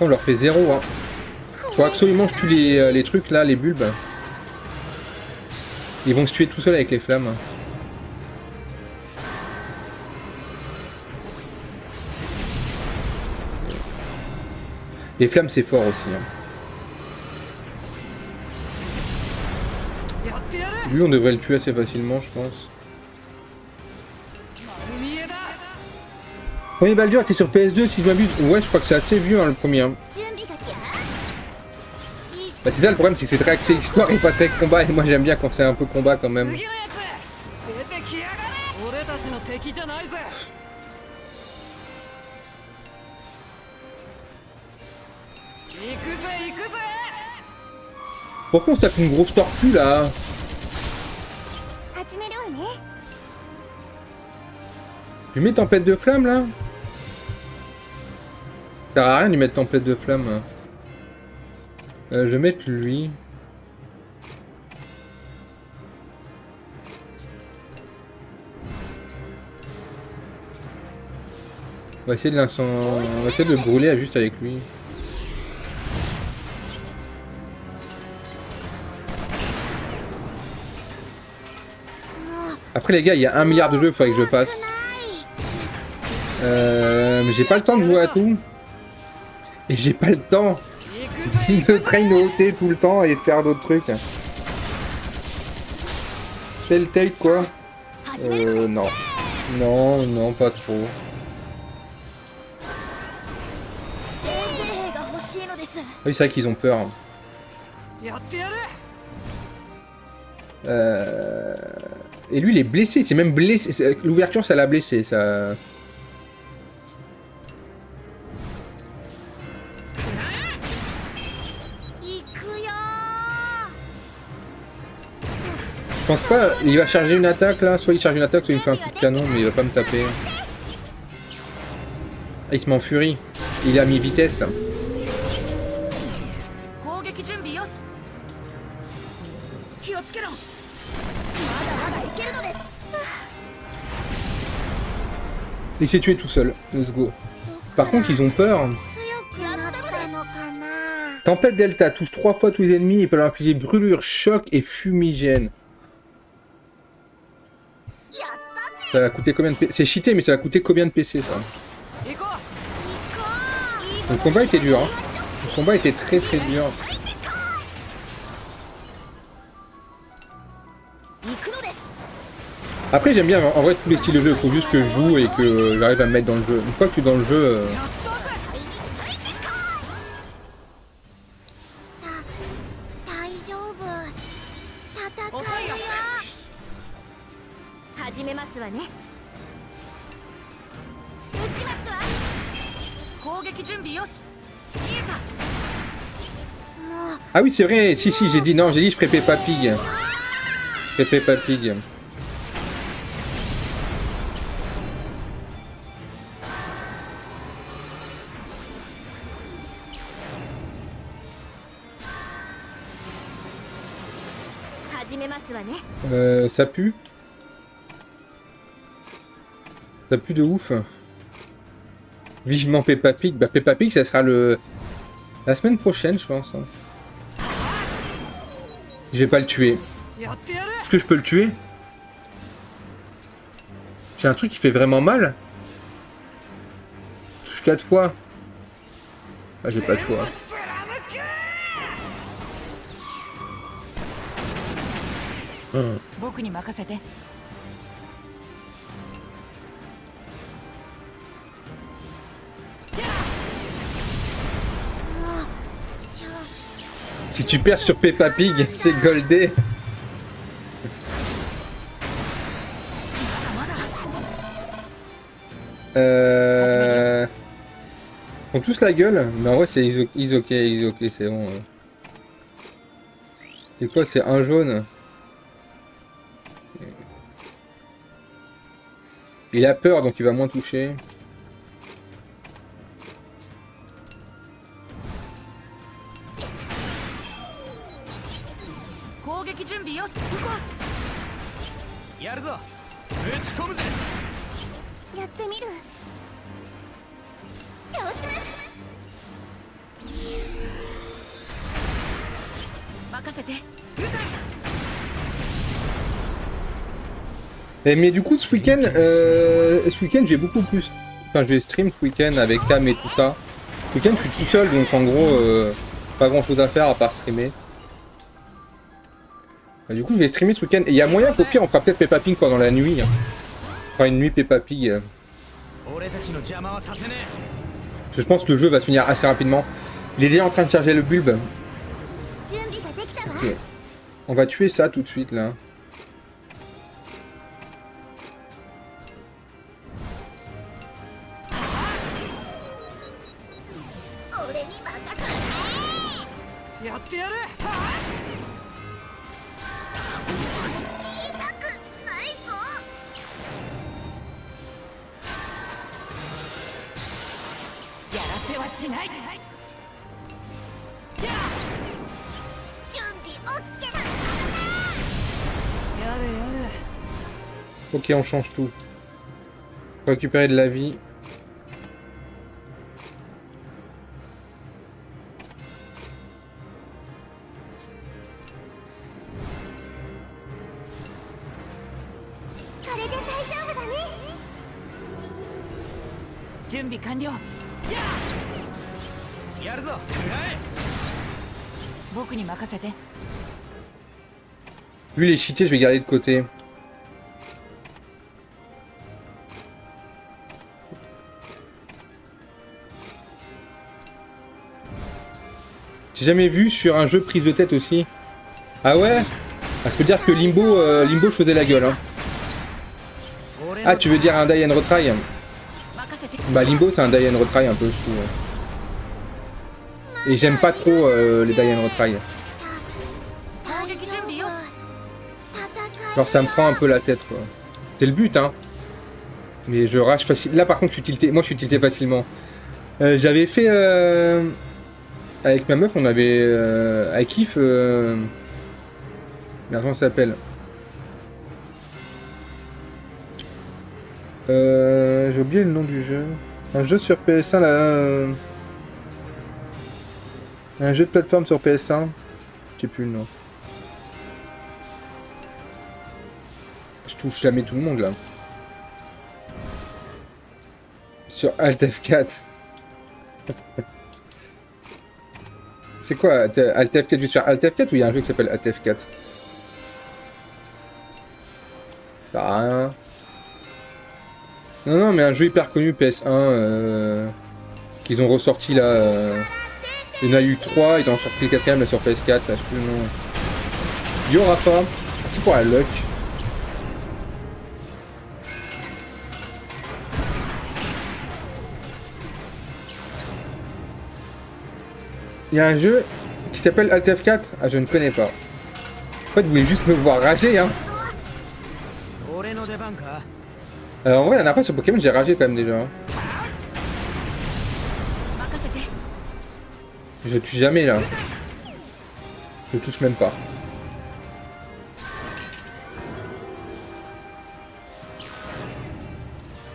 On leur fait 0 hein. Faut absolument que je tue les trucs là, les bulbes. Ils vont se tuer tout seuls avec les flammes. Les flammes c'est fort aussi. Hein. Lui on devrait le tuer assez facilement je pense. Premier Baldur était sur PS2 si je m'abuse. Ouais je crois que c'est assez vieux hein, le premier. Hein. Bah c'est ça le problème, c'est que c'est très axé histoire et pas très combat. Et moi j'aime bien quand c'est un peu combat quand même. Pourquoi on se tape une grosse tortue là? Je mets tempête de flamme là? Ça sert à rien de lui mettre tempête de flamme. Je vais mettre lui. On va essayer de on va essayer de le brûler juste avec lui. Après les gars, il y a 1 milliard de jeux, il faudrait que je passe. Mais j'ai pas le temps de jouer à tout. Et j'ai pas le temps de traîner tout le temps et de faire d'autres trucs. Telltale quoi? Non. Non, non, pas trop. Oui, c'est vrai qu'ils ont peur. Et lui, il est blessé. C'est même blessé. L'ouverture, ça l'a blessé. Ça... Je pense pas. Il va charger une attaque là. Soit il charge une attaque, soit il me fait un coup de canon, mais il va pas me taper. Ah, il se met en furie. Il a mis vitesse. Il s'est tué tout seul. Let's go. Par contre, ils ont peur. Tempête Delta touche 3 fois tous les ennemis et peut leur infliger brûlure, choc et fumigène. Ça va coûter combien de PC? C'est cheaté, mais ça va coûter combien de PC ça? Le combat était dur. Hein. Le combat était très dur. Après j'aime bien en vrai tous les styles de jeu, il faut juste que je joue et que j'arrive à me mettre dans le jeu. Une fois que je suis dans le jeu... Ah oui c'est vrai, si j'ai dit non, j'ai dit je ferai Peppa Pig. Je ferai Peppa Pig. Ça pue. Ça pue de ouf. Vivement Peppa Pig. Bah Peppa Pig ça sera la semaine prochaine je pense. Je vais pas le tuer. Est-ce que je peux le tuer? J'ai un truc qui fait vraiment mal. Je touche 4 fois. Ah j'ai pas de choix. Si tu perds sur Peppa Pig, c'est goldé. Ils ont tous la gueule. Mais en vrai c'est is ok, c'est bon. C'est quoi, c'est un jaune? Il a peur donc il va moins toucher. Mais du coup ce week-end je vais beaucoup plus... Enfin je vais stream ce week-end avec Cam et tout ça. Ce week-end je suis tout seul donc en gros pas grand chose à faire à part streamer. Du coup je vais streamer ce week-end et il y a moyen qu'au pire on fera peut-être Peppa Pig pendant la nuit. On fera une nuit Peppa Pig. Je pense que le jeu va se finir assez rapidement. Il est déjà en train de charger le bulbe. Ok. On va tuer ça tout de suite là. Ok, on change tout. Faut récupérer de la vie. Vu les cheatés, je vais garder de côté. J'ai jamais vu sur un jeu prise de tête aussi. Ah ouais? Ah, je peux dire que Limbo, Limbo je faisais la gueule. Hein. Ah tu veux dire un die and retry? Bah Limbo c'est un die and retry un peu je trouve. Et j'aime pas trop les die and retry. Genre ça me prend un peu la tête quoi. C'est le but hein. Mais je rage facile. Là par contre je suis tilté. Moi je suis tilté facilement. J'avais fait avec ma meuf on avait à kiff merde comment ça s'appelle? J'ai oublié le nom du jeu. Un jeu sur PS1 là. Un jeu de plateforme sur PS1. Je sais plus le nom. Je touche jamais tout le monde là. Sur Alt F4. C'est quoi Alt F4 juste sur Alt F4 ou il y a un jeu qui s'appelle Alt F4? Ça rien. Non, mais un jeu hyper connu PS1 qu'ils ont ressorti là. Il y en a eu 3, ils ont sorti le 4ème là sur PS4, là, je sais plus le nom. Yo Rafa, c'est pour la luck. Il y a un jeu qui s'appelle Alt F4. Ah, je ne connais pas. En fait, vous voulez juste me voir rager, hein. Alors, en vrai, la dernière fois sur Pokémon, j'ai ragé quand même déjà. Je tue jamais là. Je touche même pas.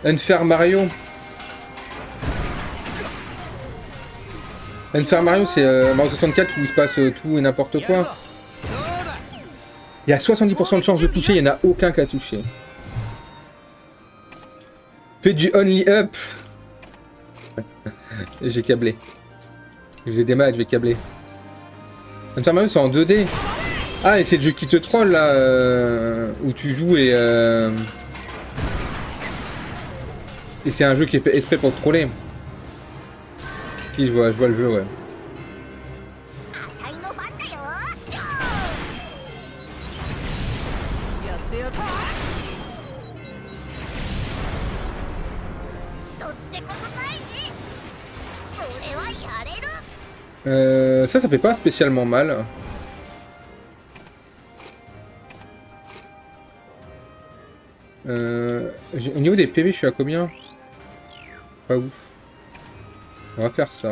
Unfair Mario. Unfair Mario, c'est Mario 64 où il se passe tout et n'importe quoi. Il y a 70% de chance de toucher, il n'y en a aucun qui a touché. Fais du only up. J'ai câblé. Il faisait des matchs, je vais câbler. Unfair Mario, c'est en 2D. Ah, et c'est le jeu qui te troll là, où tu joues et c'est un jeu qui est fait exprès pour te troller. Si, je vois le jeu, ouais. Ça fait pas spécialement mal. Au niveau des PV, je suis à combien? Pas ouf. On va faire ça.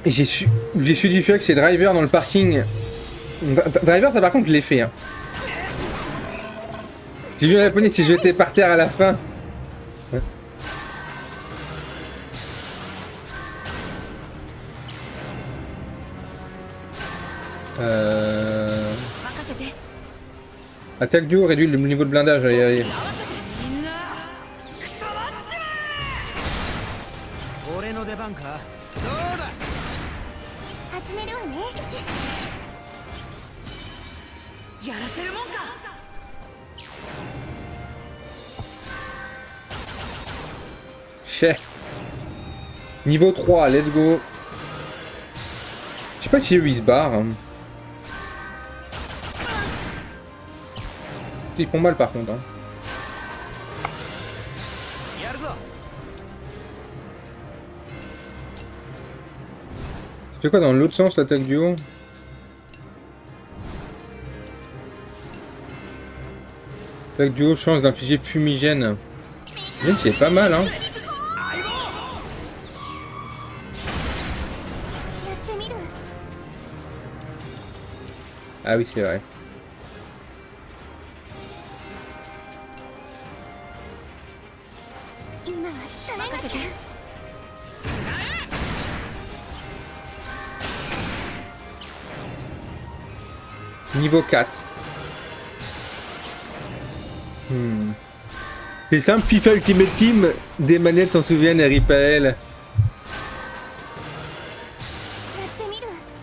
Et j'ai su du fait que c'est Driver dans le parking. Driver, ça par contre, je l'ai fait. Hein. J'ai vu un japonais s'est jeté par terre à la fin. Attaque duo réduit le niveau de blindage. Allez, allez. Niveau 3, let's go. Je sais pas si eux ils se barrent. Hein. Ils font mal par contre. Hein. Ça fait quoi dans l'autre sens l'attaque du haut? L'attaque du haut change d'infliger fumigène. C'est pas mal hein. Ah oui, c'est vrai. Niveau 4. C'est simple, FIFA Ultimate Team, des manettes s'en souviennent, RIP à elle.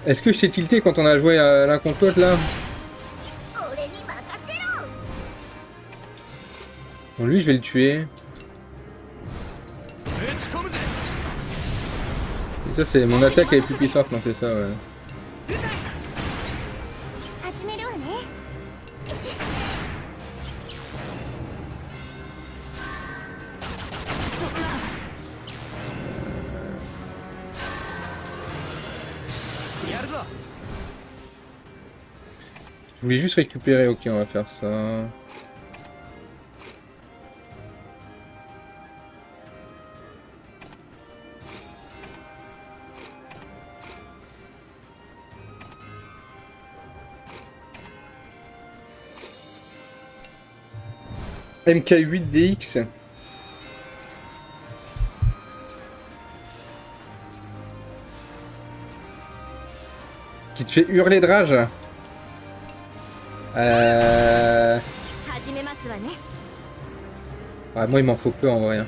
Est-ce que je t'ai tilté quand on a joué à l'un contre l'autre là? Bon, lui je vais le tuer. Et ça c'est mon attaque elle est plus puissante, non c'est ça ouais. Je voulais juste récupérer, ok, on va faire ça. MK8DX. Qui te fait hurler de rage. Ouais, moi il m'en faut peu en vrai.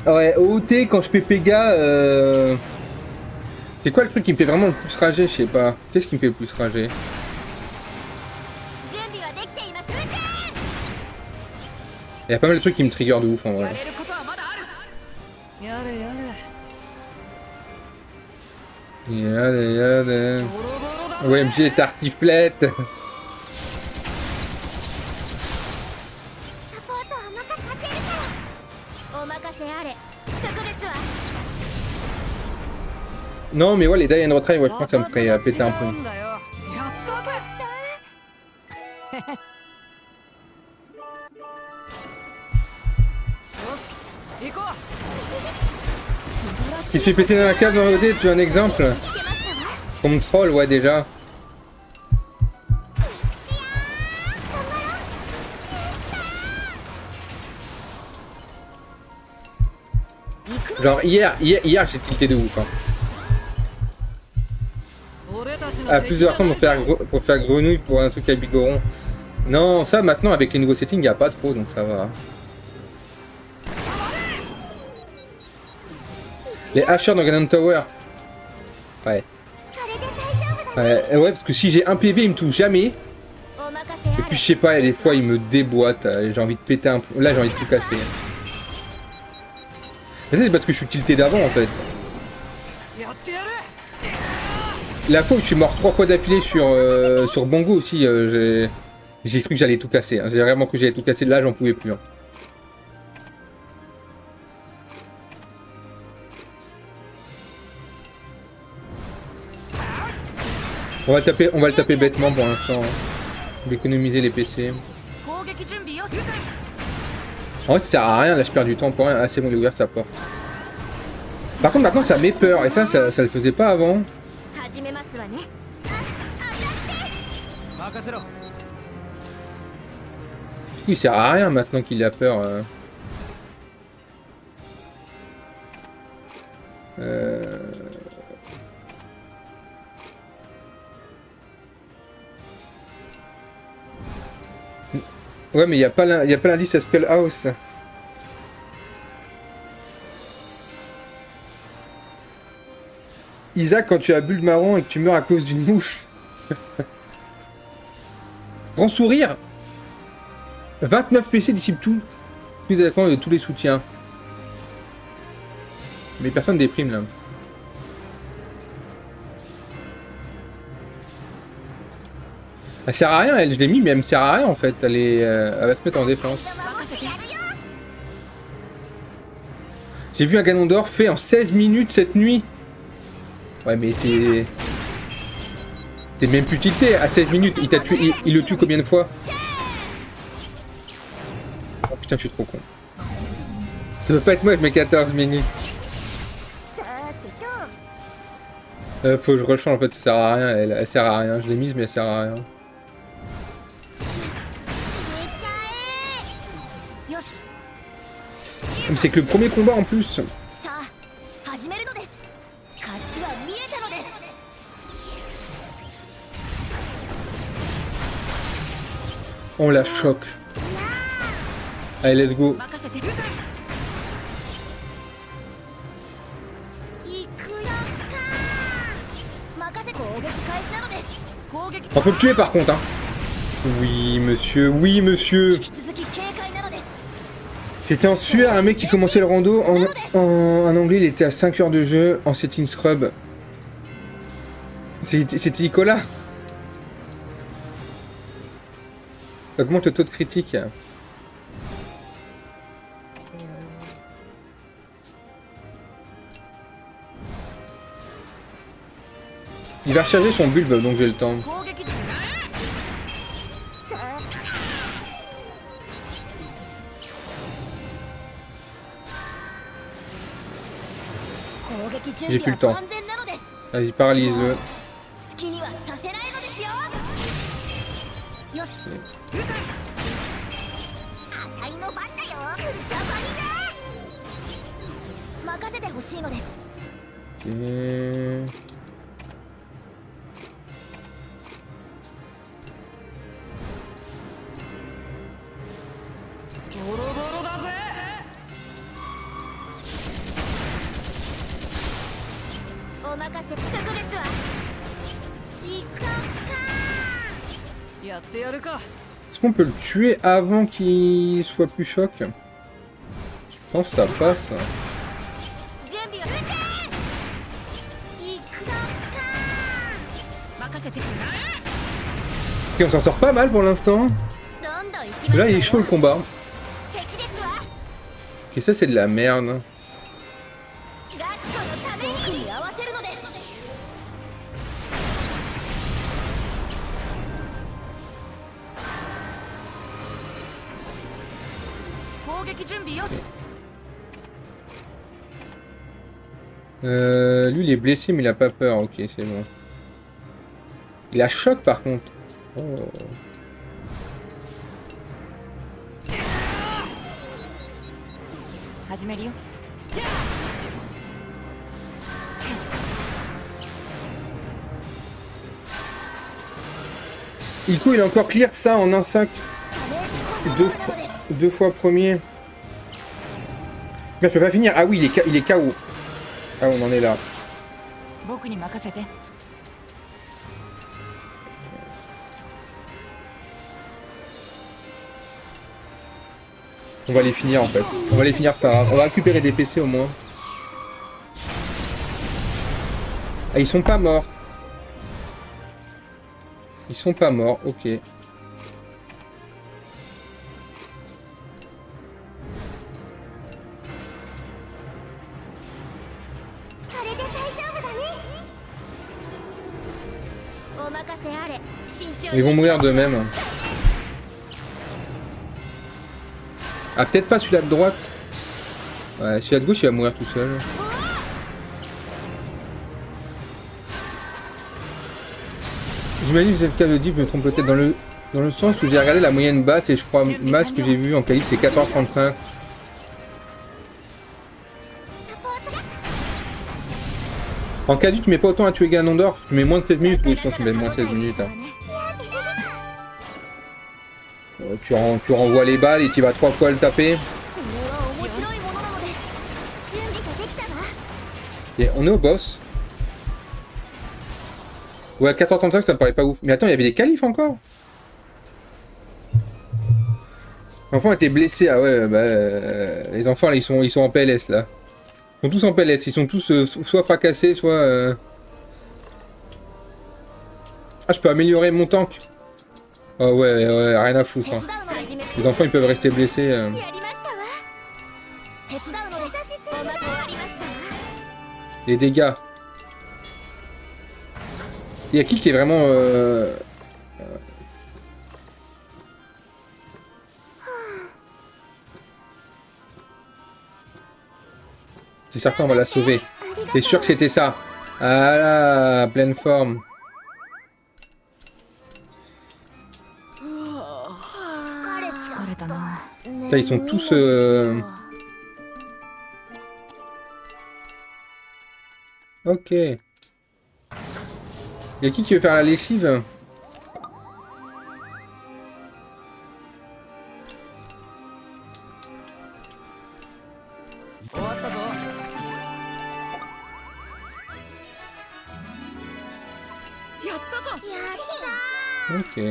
Ouais, OOT quand je fais Pega, c'est quoi le truc qui me fait vraiment le plus rager? Je sais pas. Qu'est-ce qui me fait le plus rager? Il y a pas mal de trucs qui me trigger de ouf en vrai. Yada. OMG tartiflette. Non mais ouais les die and retry, ouais je pense que ça me ferait péter un peu. Qui fait péter dans la cave dans l'OD, tu as un exemple? Comme troll, ouais déjà. Genre hier j'ai tilté de ouf. Hein. À plusieurs temps pour faire grenouille pour un truc à bigoron. Non, ça maintenant avec les nouveaux settings, il n'y a pas trop donc ça va. Les hacheurs dans Ganon Tower. Ouais. Ouais, parce que si j'ai un PV, il me touche jamais. Et puis je sais pas, des fois il me déboîte. J'ai envie de péter un peu. Là j'ai envie de tout casser. Mais c'est parce que je suis tilté d'avant en fait. La fois où je suis mort 3 fois d'affilée sur Bongo aussi, j'ai cru que j'allais tout casser. Hein. J'ai vraiment cru que j'allais tout casser. Là j'en pouvais plus. Hein. On va le taper bêtement pour l'instant. Hein. D'économiser les PC. En fait ça sert à rien, là je perds du temps pour rien. Ah c'est bon, il a ouvert sa porte. Par contre maintenant ça met peur et ça le faisait pas avant. Du coup il sert à rien maintenant qu'il a peur. Ouais mais il y a pas l'indice à Skull House. Isaac, quand tu as bu le marron et que tu meurs à cause d'une mouche. Grand sourire. 29 PC dissipe tout. Plus exactement de tous les soutiens. Mais personne déprime là. Elle sert à rien, elle, je l'ai mis, mais elle me sert à rien en fait. Elle va se mettre en défense. J'ai vu un Ganon d'or fait en 16 minutes cette nuit. Ouais, mais t'es même plus tilté à 16 minutes. Il t'a tué, il le tue combien de fois? Oh putain, je suis trop con. Ça peut pas être moi, je mets 14 minutes. Faut que je rechange en fait, ça sert à rien. Elle sert à rien. Je l'ai mise, mais elle sert à rien. Mais c'est que le premier combat en plus. On la choque. Allez, let's go. Oh, faut le tuer par contre, hein. Oui, monsieur, oui, monsieur. J'étais en sueur, un mec qui commençait le rando en anglais, il était à 5 heures de jeu en setting scrub. C'était Nicolas. Augmente le taux de critique. Il va recharger son bulbe, donc j'ai le temps. J'ai plus le temps. Vas-y, paralyse-le. Ok. Est-ce qu'on peut le tuer avant qu'il soit plus choc? Je pense que ça passe. Ok, on s'en sort pas mal pour l'instant. Là, il est chaud le combat. Ok, ça c'est de la merde. Lui il est blessé mais il a pas peur, ok c'est bon. Il a choc par contre. Oh. Ico il a encore clear ça en 1-5. Deux fois premier. Mais je peux pas finir. Ah oui il est KO. Ah on en est là. On va les finir en fait. On va les finir ça. On va récupérer des PC au moins. Ah ils sont pas morts. Ils sont pas morts, ok. Ils vont mourir d'eux-mêmes. Ah, peut-être pas celui-là de droite. Ouais, celui-là de gauche, il va mourir tout seul. J'imagine que c'est le cas de Deep, je me trompe peut-être dans le sens où j'ai regardé la moyenne basse et je crois max que j'ai vu en qualif c'est 14h35. En qualif tu mets pas autant à tuer Ganondorf, tu mets moins de 16 minutes, oui je pense que tu mets moins de 16 minutes. Hein. Tu renvoies les balles et tu vas 3 fois le taper. Ok, on est au boss. Ouais, 4h35 ça me paraît pas ouf. Mais attends, il y avait des qualifs encore. L'enfant était blessé, ah ouais, bah... les enfants là, ils sont en PLS là. Ils sont tous en PLS, ils sont tous soit fracassés, soit... Ah, je peux améliorer mon tank. Oh ouais, rien à foutre. Hein. Les enfants ils peuvent rester blessés. Les dégâts. Il y a qui est vraiment... C'est certain, on va la sauver. C'est sûr que c'était ça. Ah là, pleine forme. Putain, ils sont tous... Ok. Il y a qui veut faire la lessive? Ok.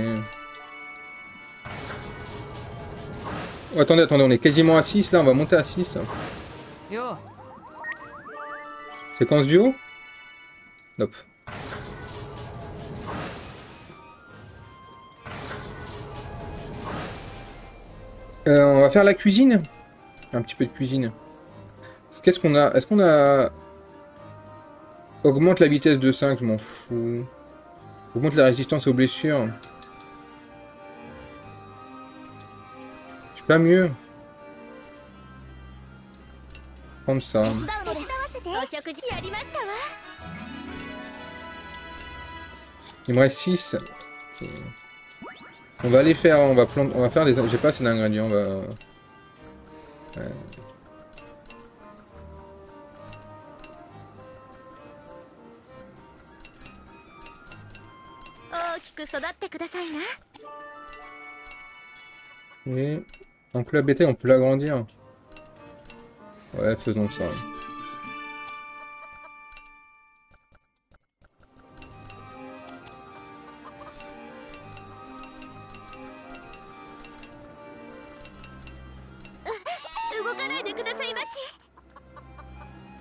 Oh, attendez, on est quasiment à 6 là, on va monter à 6. Séquence duo? Nope. On va faire la cuisine. Un petit peu de cuisine. Qu'est-ce qu'on a? Est-ce qu'on a... Augmente la vitesse de 5, je m'en fous. Augmente la résistance aux blessures. C'est pas mieux. Prendre ça. Il me reste 6. Okay. On va aller faire... On va faire des... J'ai pas assez d'ingrédients. On va... Ouais. Et donc la bétail, on peut l'agrandir. Ouais, faisons ça.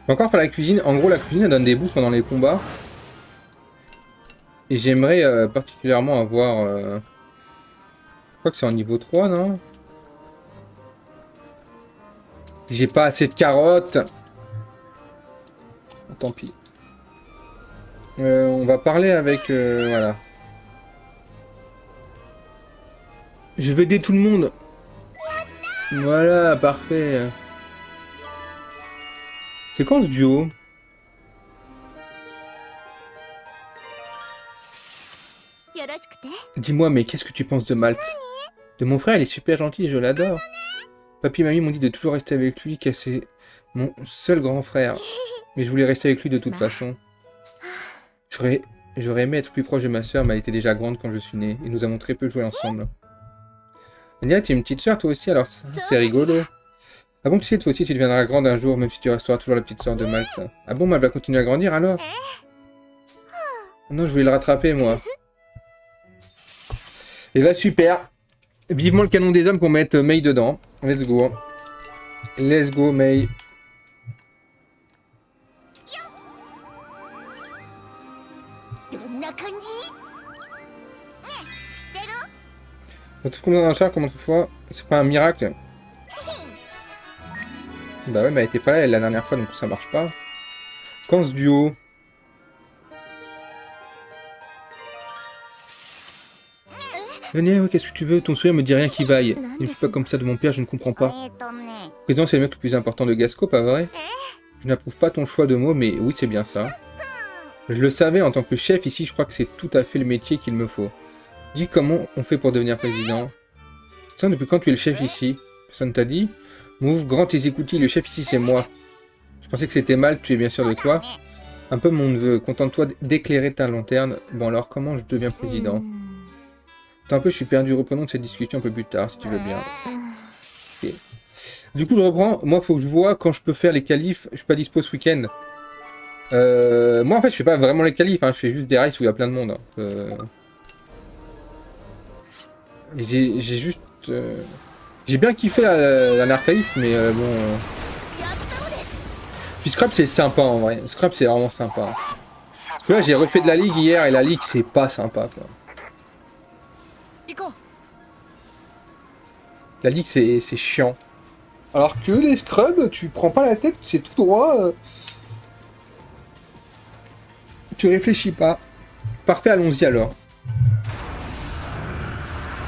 On va encore faire la cuisine. En gros, la cuisine elle donne des boosts pendant les combats. Et j'aimerais particulièrement avoir... Je crois que c'est en niveau 3, non? J'ai pas assez de carottes. Tant pis. On va parler avec... voilà. Je vais aider tout le monde. Voilà, parfait. C'est quand ce duo? Dis-moi, mais qu'est-ce que tu penses de Malte? De mon frère, il est super gentil, je l'adore. Papy et mamie m'ont dit de toujours rester avec lui, car c'est mon seul grand frère. Mais je voulais rester avec lui de toute façon. J'aurais aimé être plus proche de ma soeur, mais elle était déjà grande quand je suis né, et nous avons très peu joué ensemble. Daniela, tu es une petite soeur toi aussi, alors c'est rigolo. Ah bon, tu sais, toi aussi tu deviendras grande un jour, même si tu resteras toujours la petite soeur de Malte. Ah bon, mais elle va continuer à grandir alors? Non, je voulais le rattraper, moi. Et bah super. Vivement le canon des âmes qu'on mette Mei dedans. Let's go. Let's go, Mei. On trouve combien d'un char comme autrefois? C'est pas un miracle. Bah ouais, mais elle était pas là la dernière fois, donc ça marche pas. Quand ce duo? Venez, ouais, qu'est-ce que tu veux? Ton sourire me dit rien qui vaille. Il ne fait pas comme ça de mon père, je ne comprends pas. Le président, c'est le mec le plus important de Gasco, pas vrai? Je n'approuve pas ton choix de mots, mais oui, c'est bien ça. Je le savais, en tant que chef, ici, je crois que c'est tout à fait le métier qu'il me faut. Dis comment on fait pour devenir président? Putain, depuis quand tu es le chef ici? Personne t'a dit? M'ouvre grand tes écoutilles, le chef ici, c'est moi. Je pensais que c'était mal, tu es bien sûr de toi. Un peu mon neveu, contente-toi d'éclairer ta lanterne. Bon alors, comment je deviens président? Attends un peu, je suis perdu. Reprenons cette discussion un peu plus tard, si tu veux bien. Okay. Du coup, je reprends. Moi, il faut que je vois quand je peux faire les qualifs. Je suis pas dispo ce week-end. Moi, en fait, je fais pas vraiment les qualifs. Hein. Je fais juste des races où il y a plein de monde. J'ai juste... J'ai bien kiffé la dernière qualif, mais bon... Puis Scrap, c'est sympa, en vrai. Scrap, c'est vraiment sympa. Parce que là, j'ai refait de la ligue hier, et la ligue, c'est pas sympa, quoi. La ligue, c'est chiant. Alors que les scrubs, tu prends pas la tête, c'est tout droit. Tu réfléchis pas. Parfait, allons-y alors.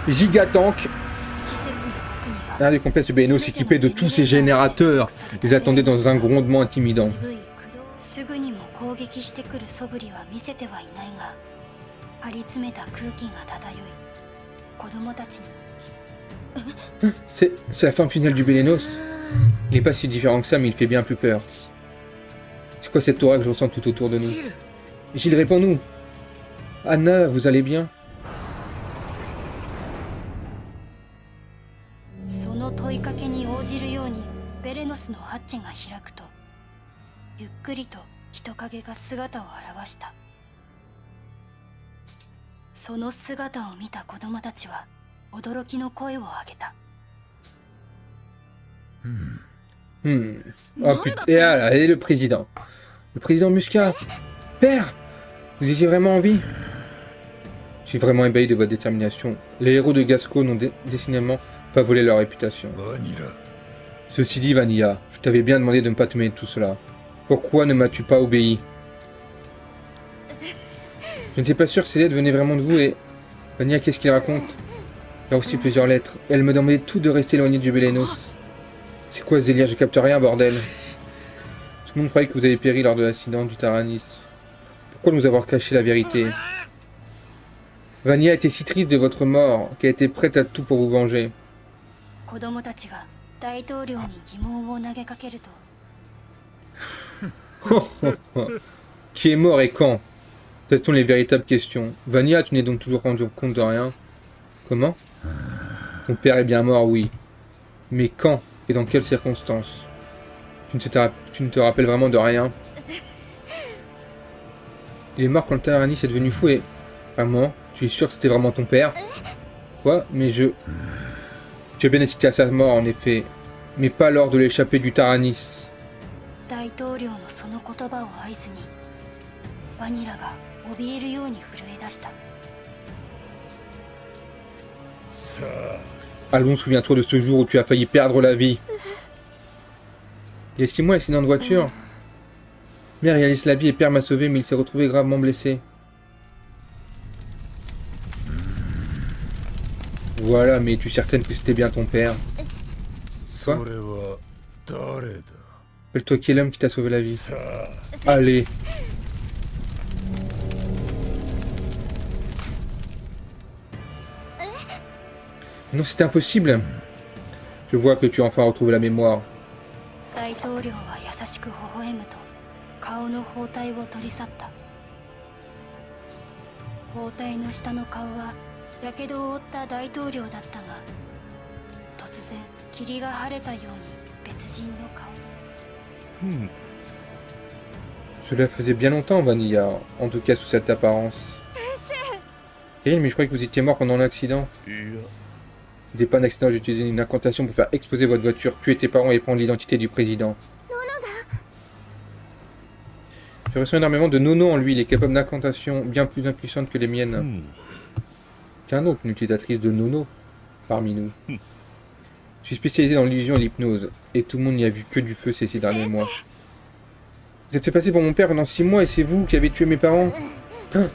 Gigatank. Un des complexes de Benos équipé de tous ces générateurs les attendait dans un grondement intimidant. C'est la forme finale du Bélénos. Il n'est pas si différent que ça, mais il fait bien plus peur. C'est quoi cette aura que je ressens tout autour de nous? Gilles, réponds-nous. Anna, vous allez bien? Oh putain, et là, et le président. Le président Muscat. Père, vous étiez vraiment en vie? Je suis vraiment ébahi de votre détermination. Les héros de Gasco n'ont décidément Pas voler leur réputation. Ceci dit, Vanilla, je t'avais bien demandé de ne pas te mêler de tout cela. Pourquoi ne m'as-tu pas obéi? Je n'étais pas sûr que ces lettres venaient vraiment de vous et... Vanilla, qu'est-ce qu'il raconte? Il y a aussi plusieurs lettres. Elle me demandait tout de rester éloigné du Bélénos. C'est quoi ce délire? Je capte rien, bordel. Tout le monde croyait que vous avez péri lors de l'accident du Taranis. Pourquoi nous avoir caché la vérité? Vanilla était si triste de votre mort qu'elle était prête à tout pour vous venger. Qui est mort et quand? Telles sont les véritables questions. Vanilla, tu n'es donc toujours rendu compte de rien? Comment? Ton père est bien mort, oui. Mais quand et dans quelles circonstances? Tu ne te rappelles vraiment de rien? Il est mort quand le Taranis est devenu fou et... Vraiment? Tu es sûr que c'était vraiment ton père? Quoi? Mais je... Tu as bien assisté à sa mort, en effet. Mais pas lors de l'échappée du Taranis. Allons, souviens-toi de ce jour où tu as failli perdre la vie. Il y a 6 mois, l'accident de voiture. Mère réalise la vie et père m'a sauvé, mais il s'est retrouvé gravement blessé. Voilà, mais es-tu certaine que c'était bien ton père? Quoi? Rappelle-toi qui est l'homme qui t'a sauvé la vie. Allez. Non, c'est impossible. Je vois que tu as enfin retrouvé la mémoire. Cela faisait bien longtemps, Vanilla, en tout cas sous cette apparence. Karin, mais je croyais que vous étiez mort pendant l'accident. N'était pas un accident, j'ai utilisé une incantation pour faire exploser votre voiture, tuer tes parents et prendre l'identité du président. Je ressens énormément de nono en lui, il est capable d'incantations bien plus impuissantes que les miennes. Qu'un autre, une utilisatrice de nono parmi nous. Je suis spécialisé dans l'illusion et l'hypnose, et tout le monde n'y a vu que du feu ces 6 derniers mois. Vous êtes fait passer pour mon père pendant 6 mois et c'est vous qui avez tué mes parents? Hein?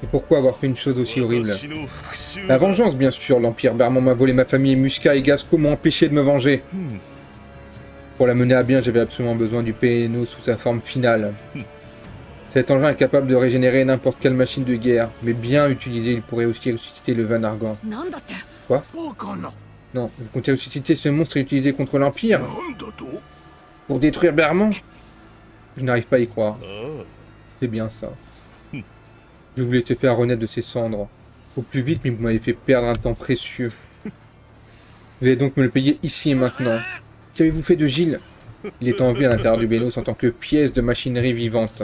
Et pourquoi avoir fait une chose aussi horrible? La vengeance, bien sûr. L'Empire Berman m'a volé ma famille et Musca et Gasco m'ont empêché de me venger. Pour la mener à bien, j'avais absolument besoin du PNO sous sa forme finale. Cet engin est capable de régénérer n'importe quelle machine de guerre, mais bien utilisé, il pourrait aussi ressusciter le Van Argan. Quoi? Non, vous comptez ressusciter ce monstre et l'utiliser contre l'Empire? Pour détruire Berman? Je n'arrive pas à y croire. C'est bien ça. Je voulais te faire renaître de ses cendres. Au plus vite, mais vous m'avez fait perdre un temps précieux. Vous allez donc me le payer ici et maintenant. Qu'avez-vous fait de Gilles? Il est en vie à l'intérieur du Bélos en tant que pièce de machinerie vivante.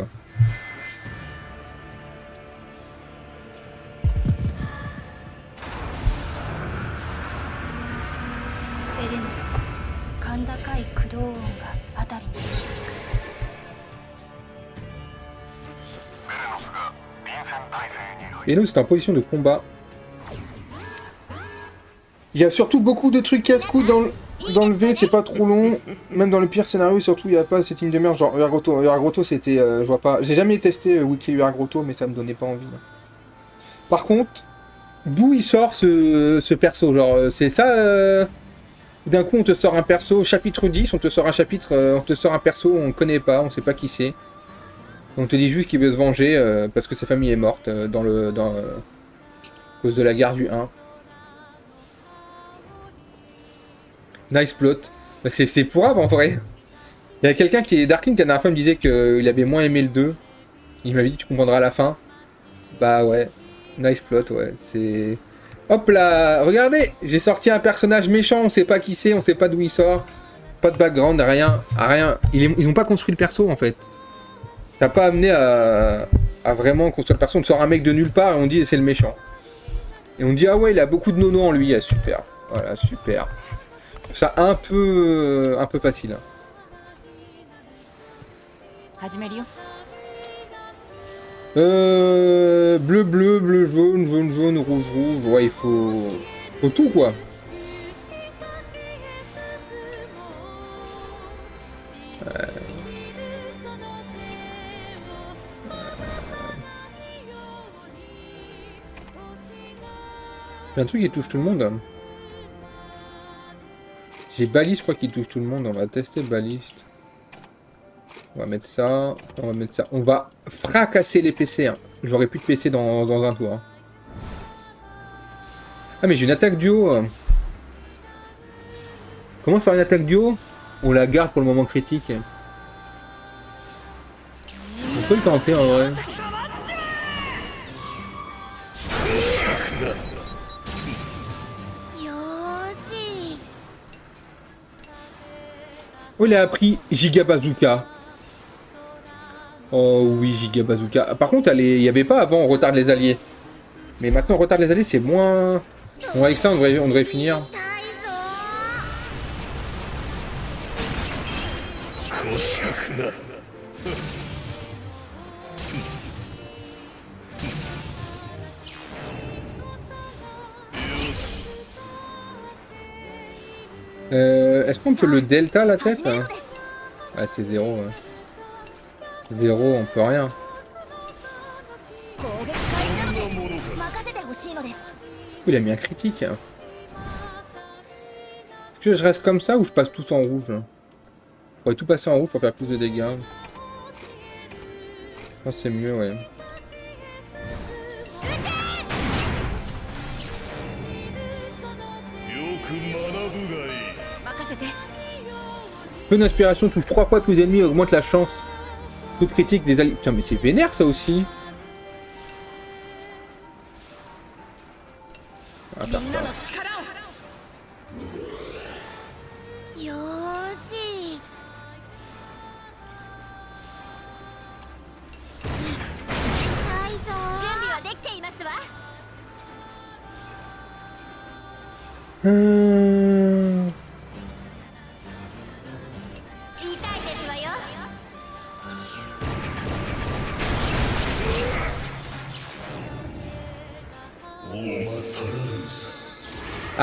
Bélos est en position de combat. Il y a surtout beaucoup de trucs casse-couilles dans le V, c'est pas trop long. Même dans le pire scénario, surtout, il n'y a pas cette ligne de merde genre Urgrotto. Urgrotto, c'était... je vois pas... J'ai jamais testé Weekly Urgrotto, mais ça me donnait pas envie. Par contre, d'où il sort ce perso? Genre, c'est ça... D'un coup, on te sort un perso, chapitre 10, on te sort un chapitre... on te sort un perso, on connaît pas, on sait pas qui c'est. On te dit juste qu'il veut se venger parce que sa famille est morte à cause de la guerre du 1. Nice plot. Bah, c'est pourrave en vrai. Il y a quelqu'un qui est Darkling qui la dernière fois me disait qu'il avait moins aimé le 2. Il m'avait dit tu comprendras à la fin. Bah ouais. Nice plot, ouais. C'est... Hop là. Regardez. J'ai sorti un personnage méchant. On sait pas qui c'est. On sait pas d'où il sort. Pas de background. Rien. Rien. Ils ont pas construit le perso en fait. T'as pas amené à vraiment construire le perso. On te sort un mec de nulle part et on dit c'est le méchant. Et on dit ah ouais il a beaucoup de nono en lui. Ah, super. Voilà super. Je trouve ça un peu facile. Bleu, bleu, bleu, jaune, jaune, jaune, rouge, rouge. Ouais, il faut tout, quoi. Il y a un truc qui touche tout le monde. J'ai baliste, je crois, qui touche tout le monde. On va tester baliste. On va mettre ça. On va mettre ça. On va fracasser les PC. Hein. J'aurais plus de PC dans un tour. Hein. Ah, mais j'ai une attaque duo. Comment faire une attaque duo? On la garde pour le moment critique. On peut le tenter en vrai. Oh, il a appris Giga Bazooka. Oh oui, Giga Bazooka. Par contre, il n'y avait pas avant, on retarde les alliés. Mais maintenant, on retarde les alliés, c'est moins... Bon, avec ça, on devrait finir. Est-ce qu'on peut le delta la tête? Ah, c'est 0. Ouais. 0, on peut rien. Il a mis un critique. Est-ce que je reste comme ça ou je passe tous en rouge? On pourrait tout passer en rouge pour faire plus de dégâts. Je pense que c'est mieux, ouais. Peu d'inspiration touche 3 fois tous les ennemis et augmente la chance. Coup de critique des alliés. Putain, mais c'est vénère ça aussi. On va faire ça.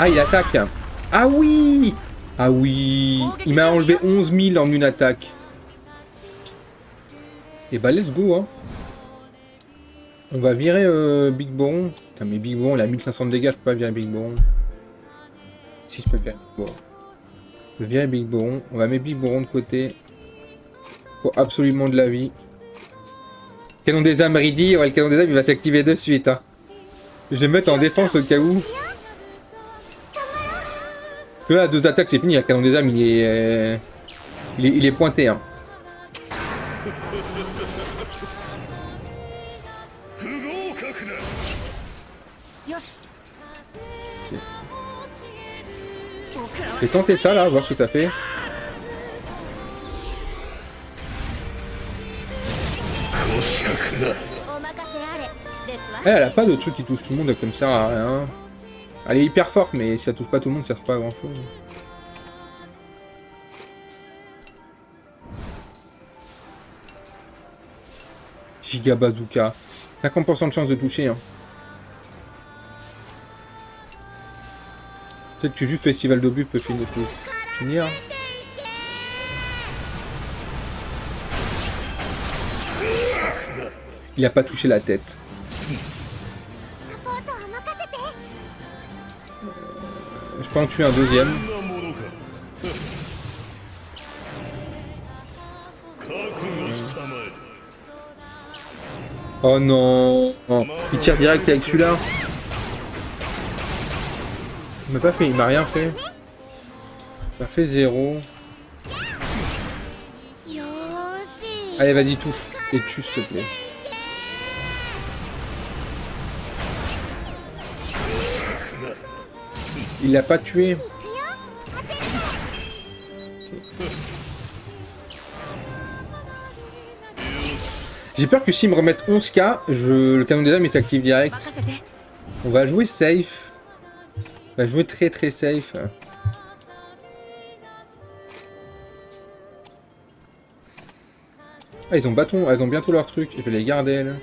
Ah, il attaque. Ah oui. Ah oui. Il m'a enlevé 11 000 en une attaque. Et bah, let's go, hein. On va virer Big Boron. Putain, mais Big Boron, il a 1500 de dégâts, je peux pas virer Big Boron. Si, je peux virer. Bon. Je vais virer Big Boron. On va mettre Big Boron de côté. Faut absolument de la vie. Canon des âmes Ready. Ouais, le canon des âmes, il va s'activer de suite, hein. Je vais mettre en défense au cas où. Que là, 2 attaques, c'est fini. Le canon des âmes, il est pointé, hein. Je vais tenter ça là, voir ce que ça fait. Elle a pas de truc qui touche tout le monde comme ça à rien. Elle est hyper forte, mais si ça touche pas tout le monde, ça sert pas à grand chose. Giga Bazooka. 50% de chance de toucher. Hein. Peut-être que juste Festival d'Obus peut finir. Il a pas touché la tête. Je peux en tuer un deuxième. Oh non. Il tire direct avec celui-là. Il m'a pas fait, il m'a rien fait. Il m'a fait 0. Allez, vas-y, touche. Et tue, s'il te plaît. Il l'a pas tué. J'ai peur que s'il me remette 11k, le canon des âmes il s'active direct. On va jouer safe. On va jouer très très safe. Ah, ils ont bâton, elles ont bientôt leur truc. Je vais les garder, elles.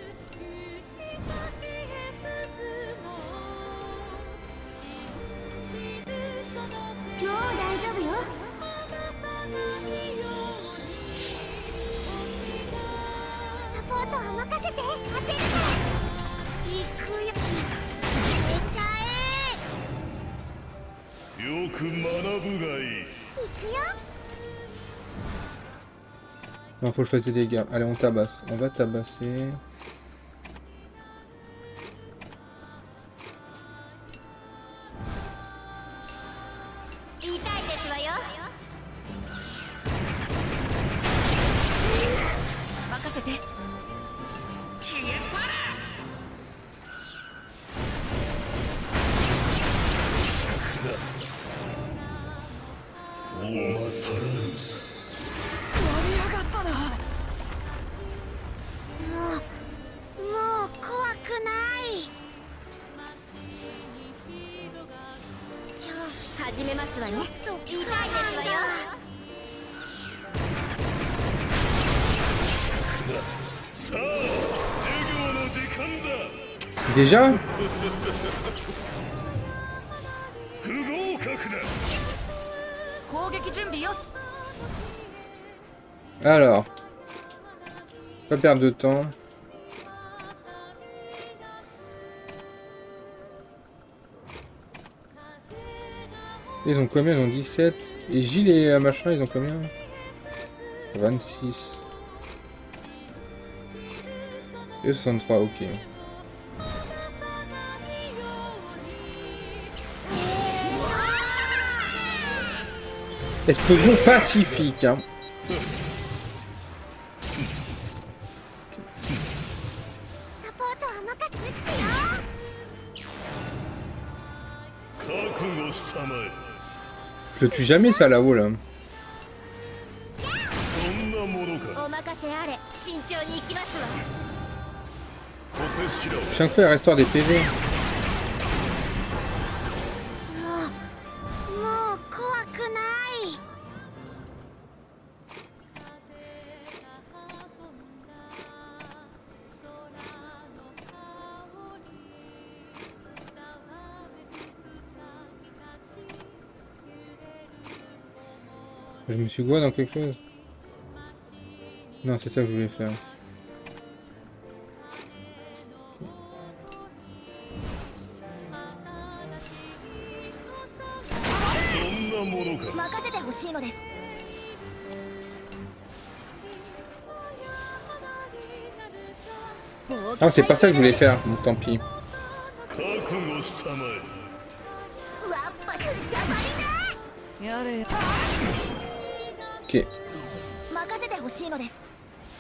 Non, faut que je fasse des dégâts. Allez, on tabasse. On va tabasser. Déjà? Alors, pas perdre de temps. Ils ont combien? Ils ont 17. Et Gilles et machin, ils ont combien? 26. Et 63, ok. Explosion pacifique, hein. Je le tue jamais ça là-haut là. Chaque fois il restaure des PV. Je me suis goûté dans quelque chose. Non, c'est ça que je voulais faire. Ah, c'est pas ça que je voulais faire, donc tant pis. Ok.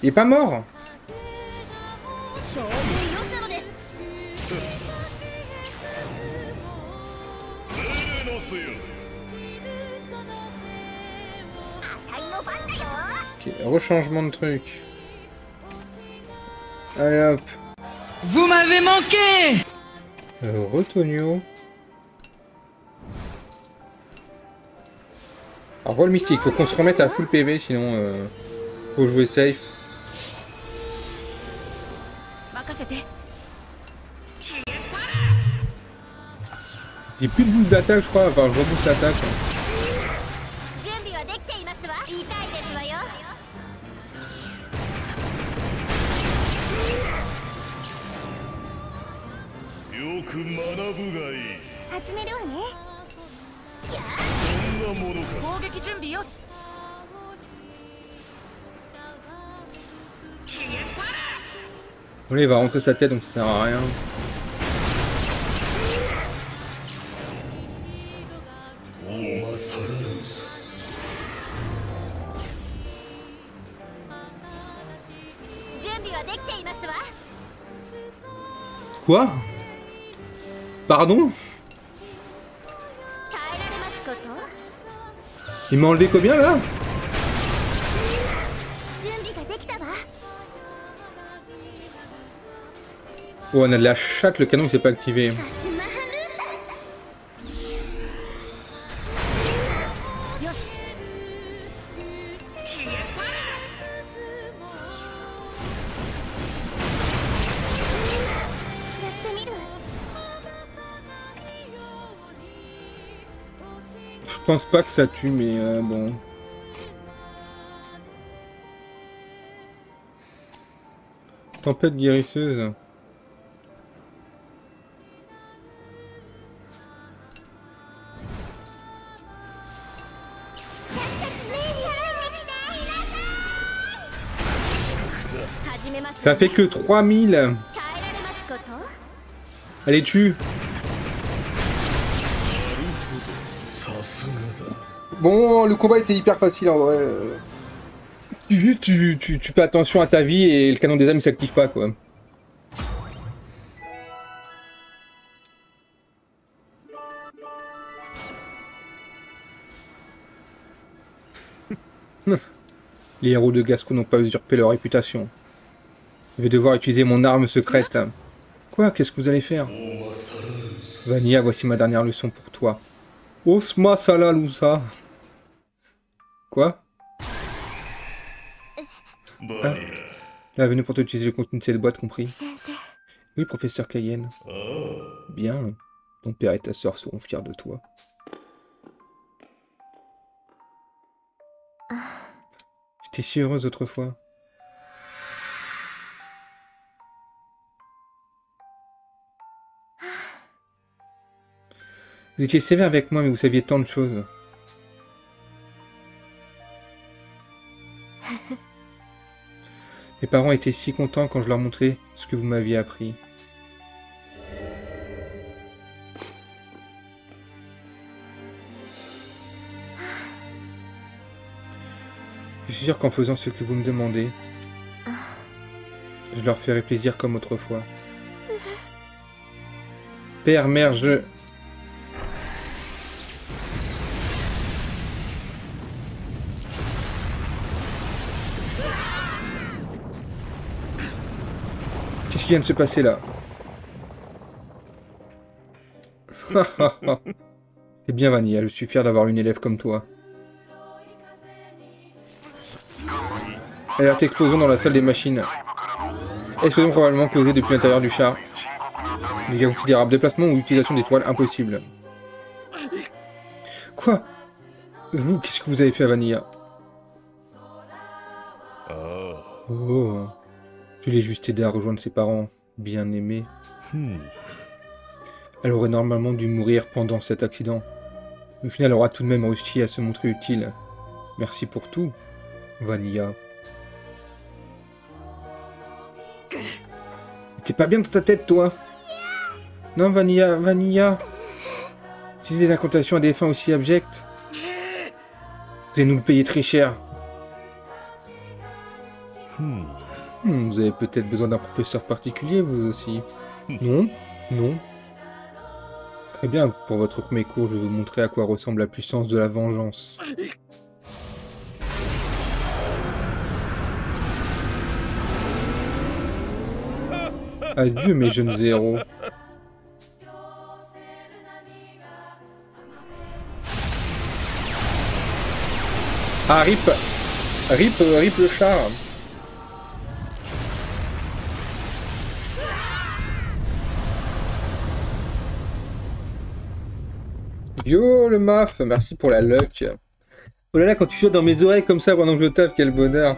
Il est pas mort. Ok, rechangement de truc. Allez hop. Vous m'avez manqué. Retonio. Alors rôle mystique, faut qu'on se remette à full PV sinon faut jouer safe. J'ai plus de boost d'attaque je crois, enfin je rebooste l'attaque. Voilà, il va rentrer sa tête donc ça sert à rien. Quoi? Pardon? Il m'a enlevé combien là? Oh, on a de la chatte, le canon il s'est pas activé. pense pas que ça tue, mais bon. Tempête guérisseuse. Ça fait que 3000. Allez, tue. Bon, le combat était hyper facile en vrai. Juste, tu fais attention à ta vie et le canon des âmes il s'active pas quoi. Les héros de Gasco n'ont pas usurpé leur réputation. Je vais devoir utiliser mon arme secrète. Quoi? Qu'est-ce que vous allez faire? Vanilla, voici ma dernière leçon pour toi. Osma Salalusa. Quoi? Ah. Là, venu pour t'utiliser le contenu de cette boîte, compris? Oui, professeur Cayenne. Bien. Ton père et ta sœur seront fiers de toi. J'étais si heureuse autrefois. Vous étiez sévère avec moi, mais vous saviez tant de choses. Mes parents étaient si contents quand je leur montrais ce que vous m'aviez appris. Je suis sûr qu'en faisant ce que vous me demandez, je leur ferai plaisir comme autrefois. Père, mère, je... Qu'est-ce qui vient de se passer là? C'est bien Vanilla, je suis fier d'avoir une élève comme toi. Alerte explosion dans la salle des machines. Explosion probablement causée depuis l'intérieur du char. Dégâts considérables, déplacement ou utilisation d'étoiles impossible. Quoi? Vous, qu'est-ce que vous avez fait à Vanilla? Oh. Je l'ai juste aidé à rejoindre ses parents, bien aimés. Elle aurait normalement dû mourir pendant cet accident. Au final, elle aura tout de même réussi à se montrer utile. Merci pour tout, Vanilla. T'es pas bien dans ta tête, toi? Non, Vanilla, Vanilla. Utiliser des incantations à des fins aussi abjectes. Vous allez nous le payer très cher. Vous avez peut-être besoin d'un professeur particulier, vous aussi. Non? Non? Très bien, pour votre premier cours, je vais vous montrer à quoi ressemble la puissance de la vengeance. Adieu, mes jeunes héros. Ah, rip le char. Yo, le maf, merci pour la luck. Oh là là, quand tu sautes dans mes oreilles comme ça pendant que je tape, quel bonheur.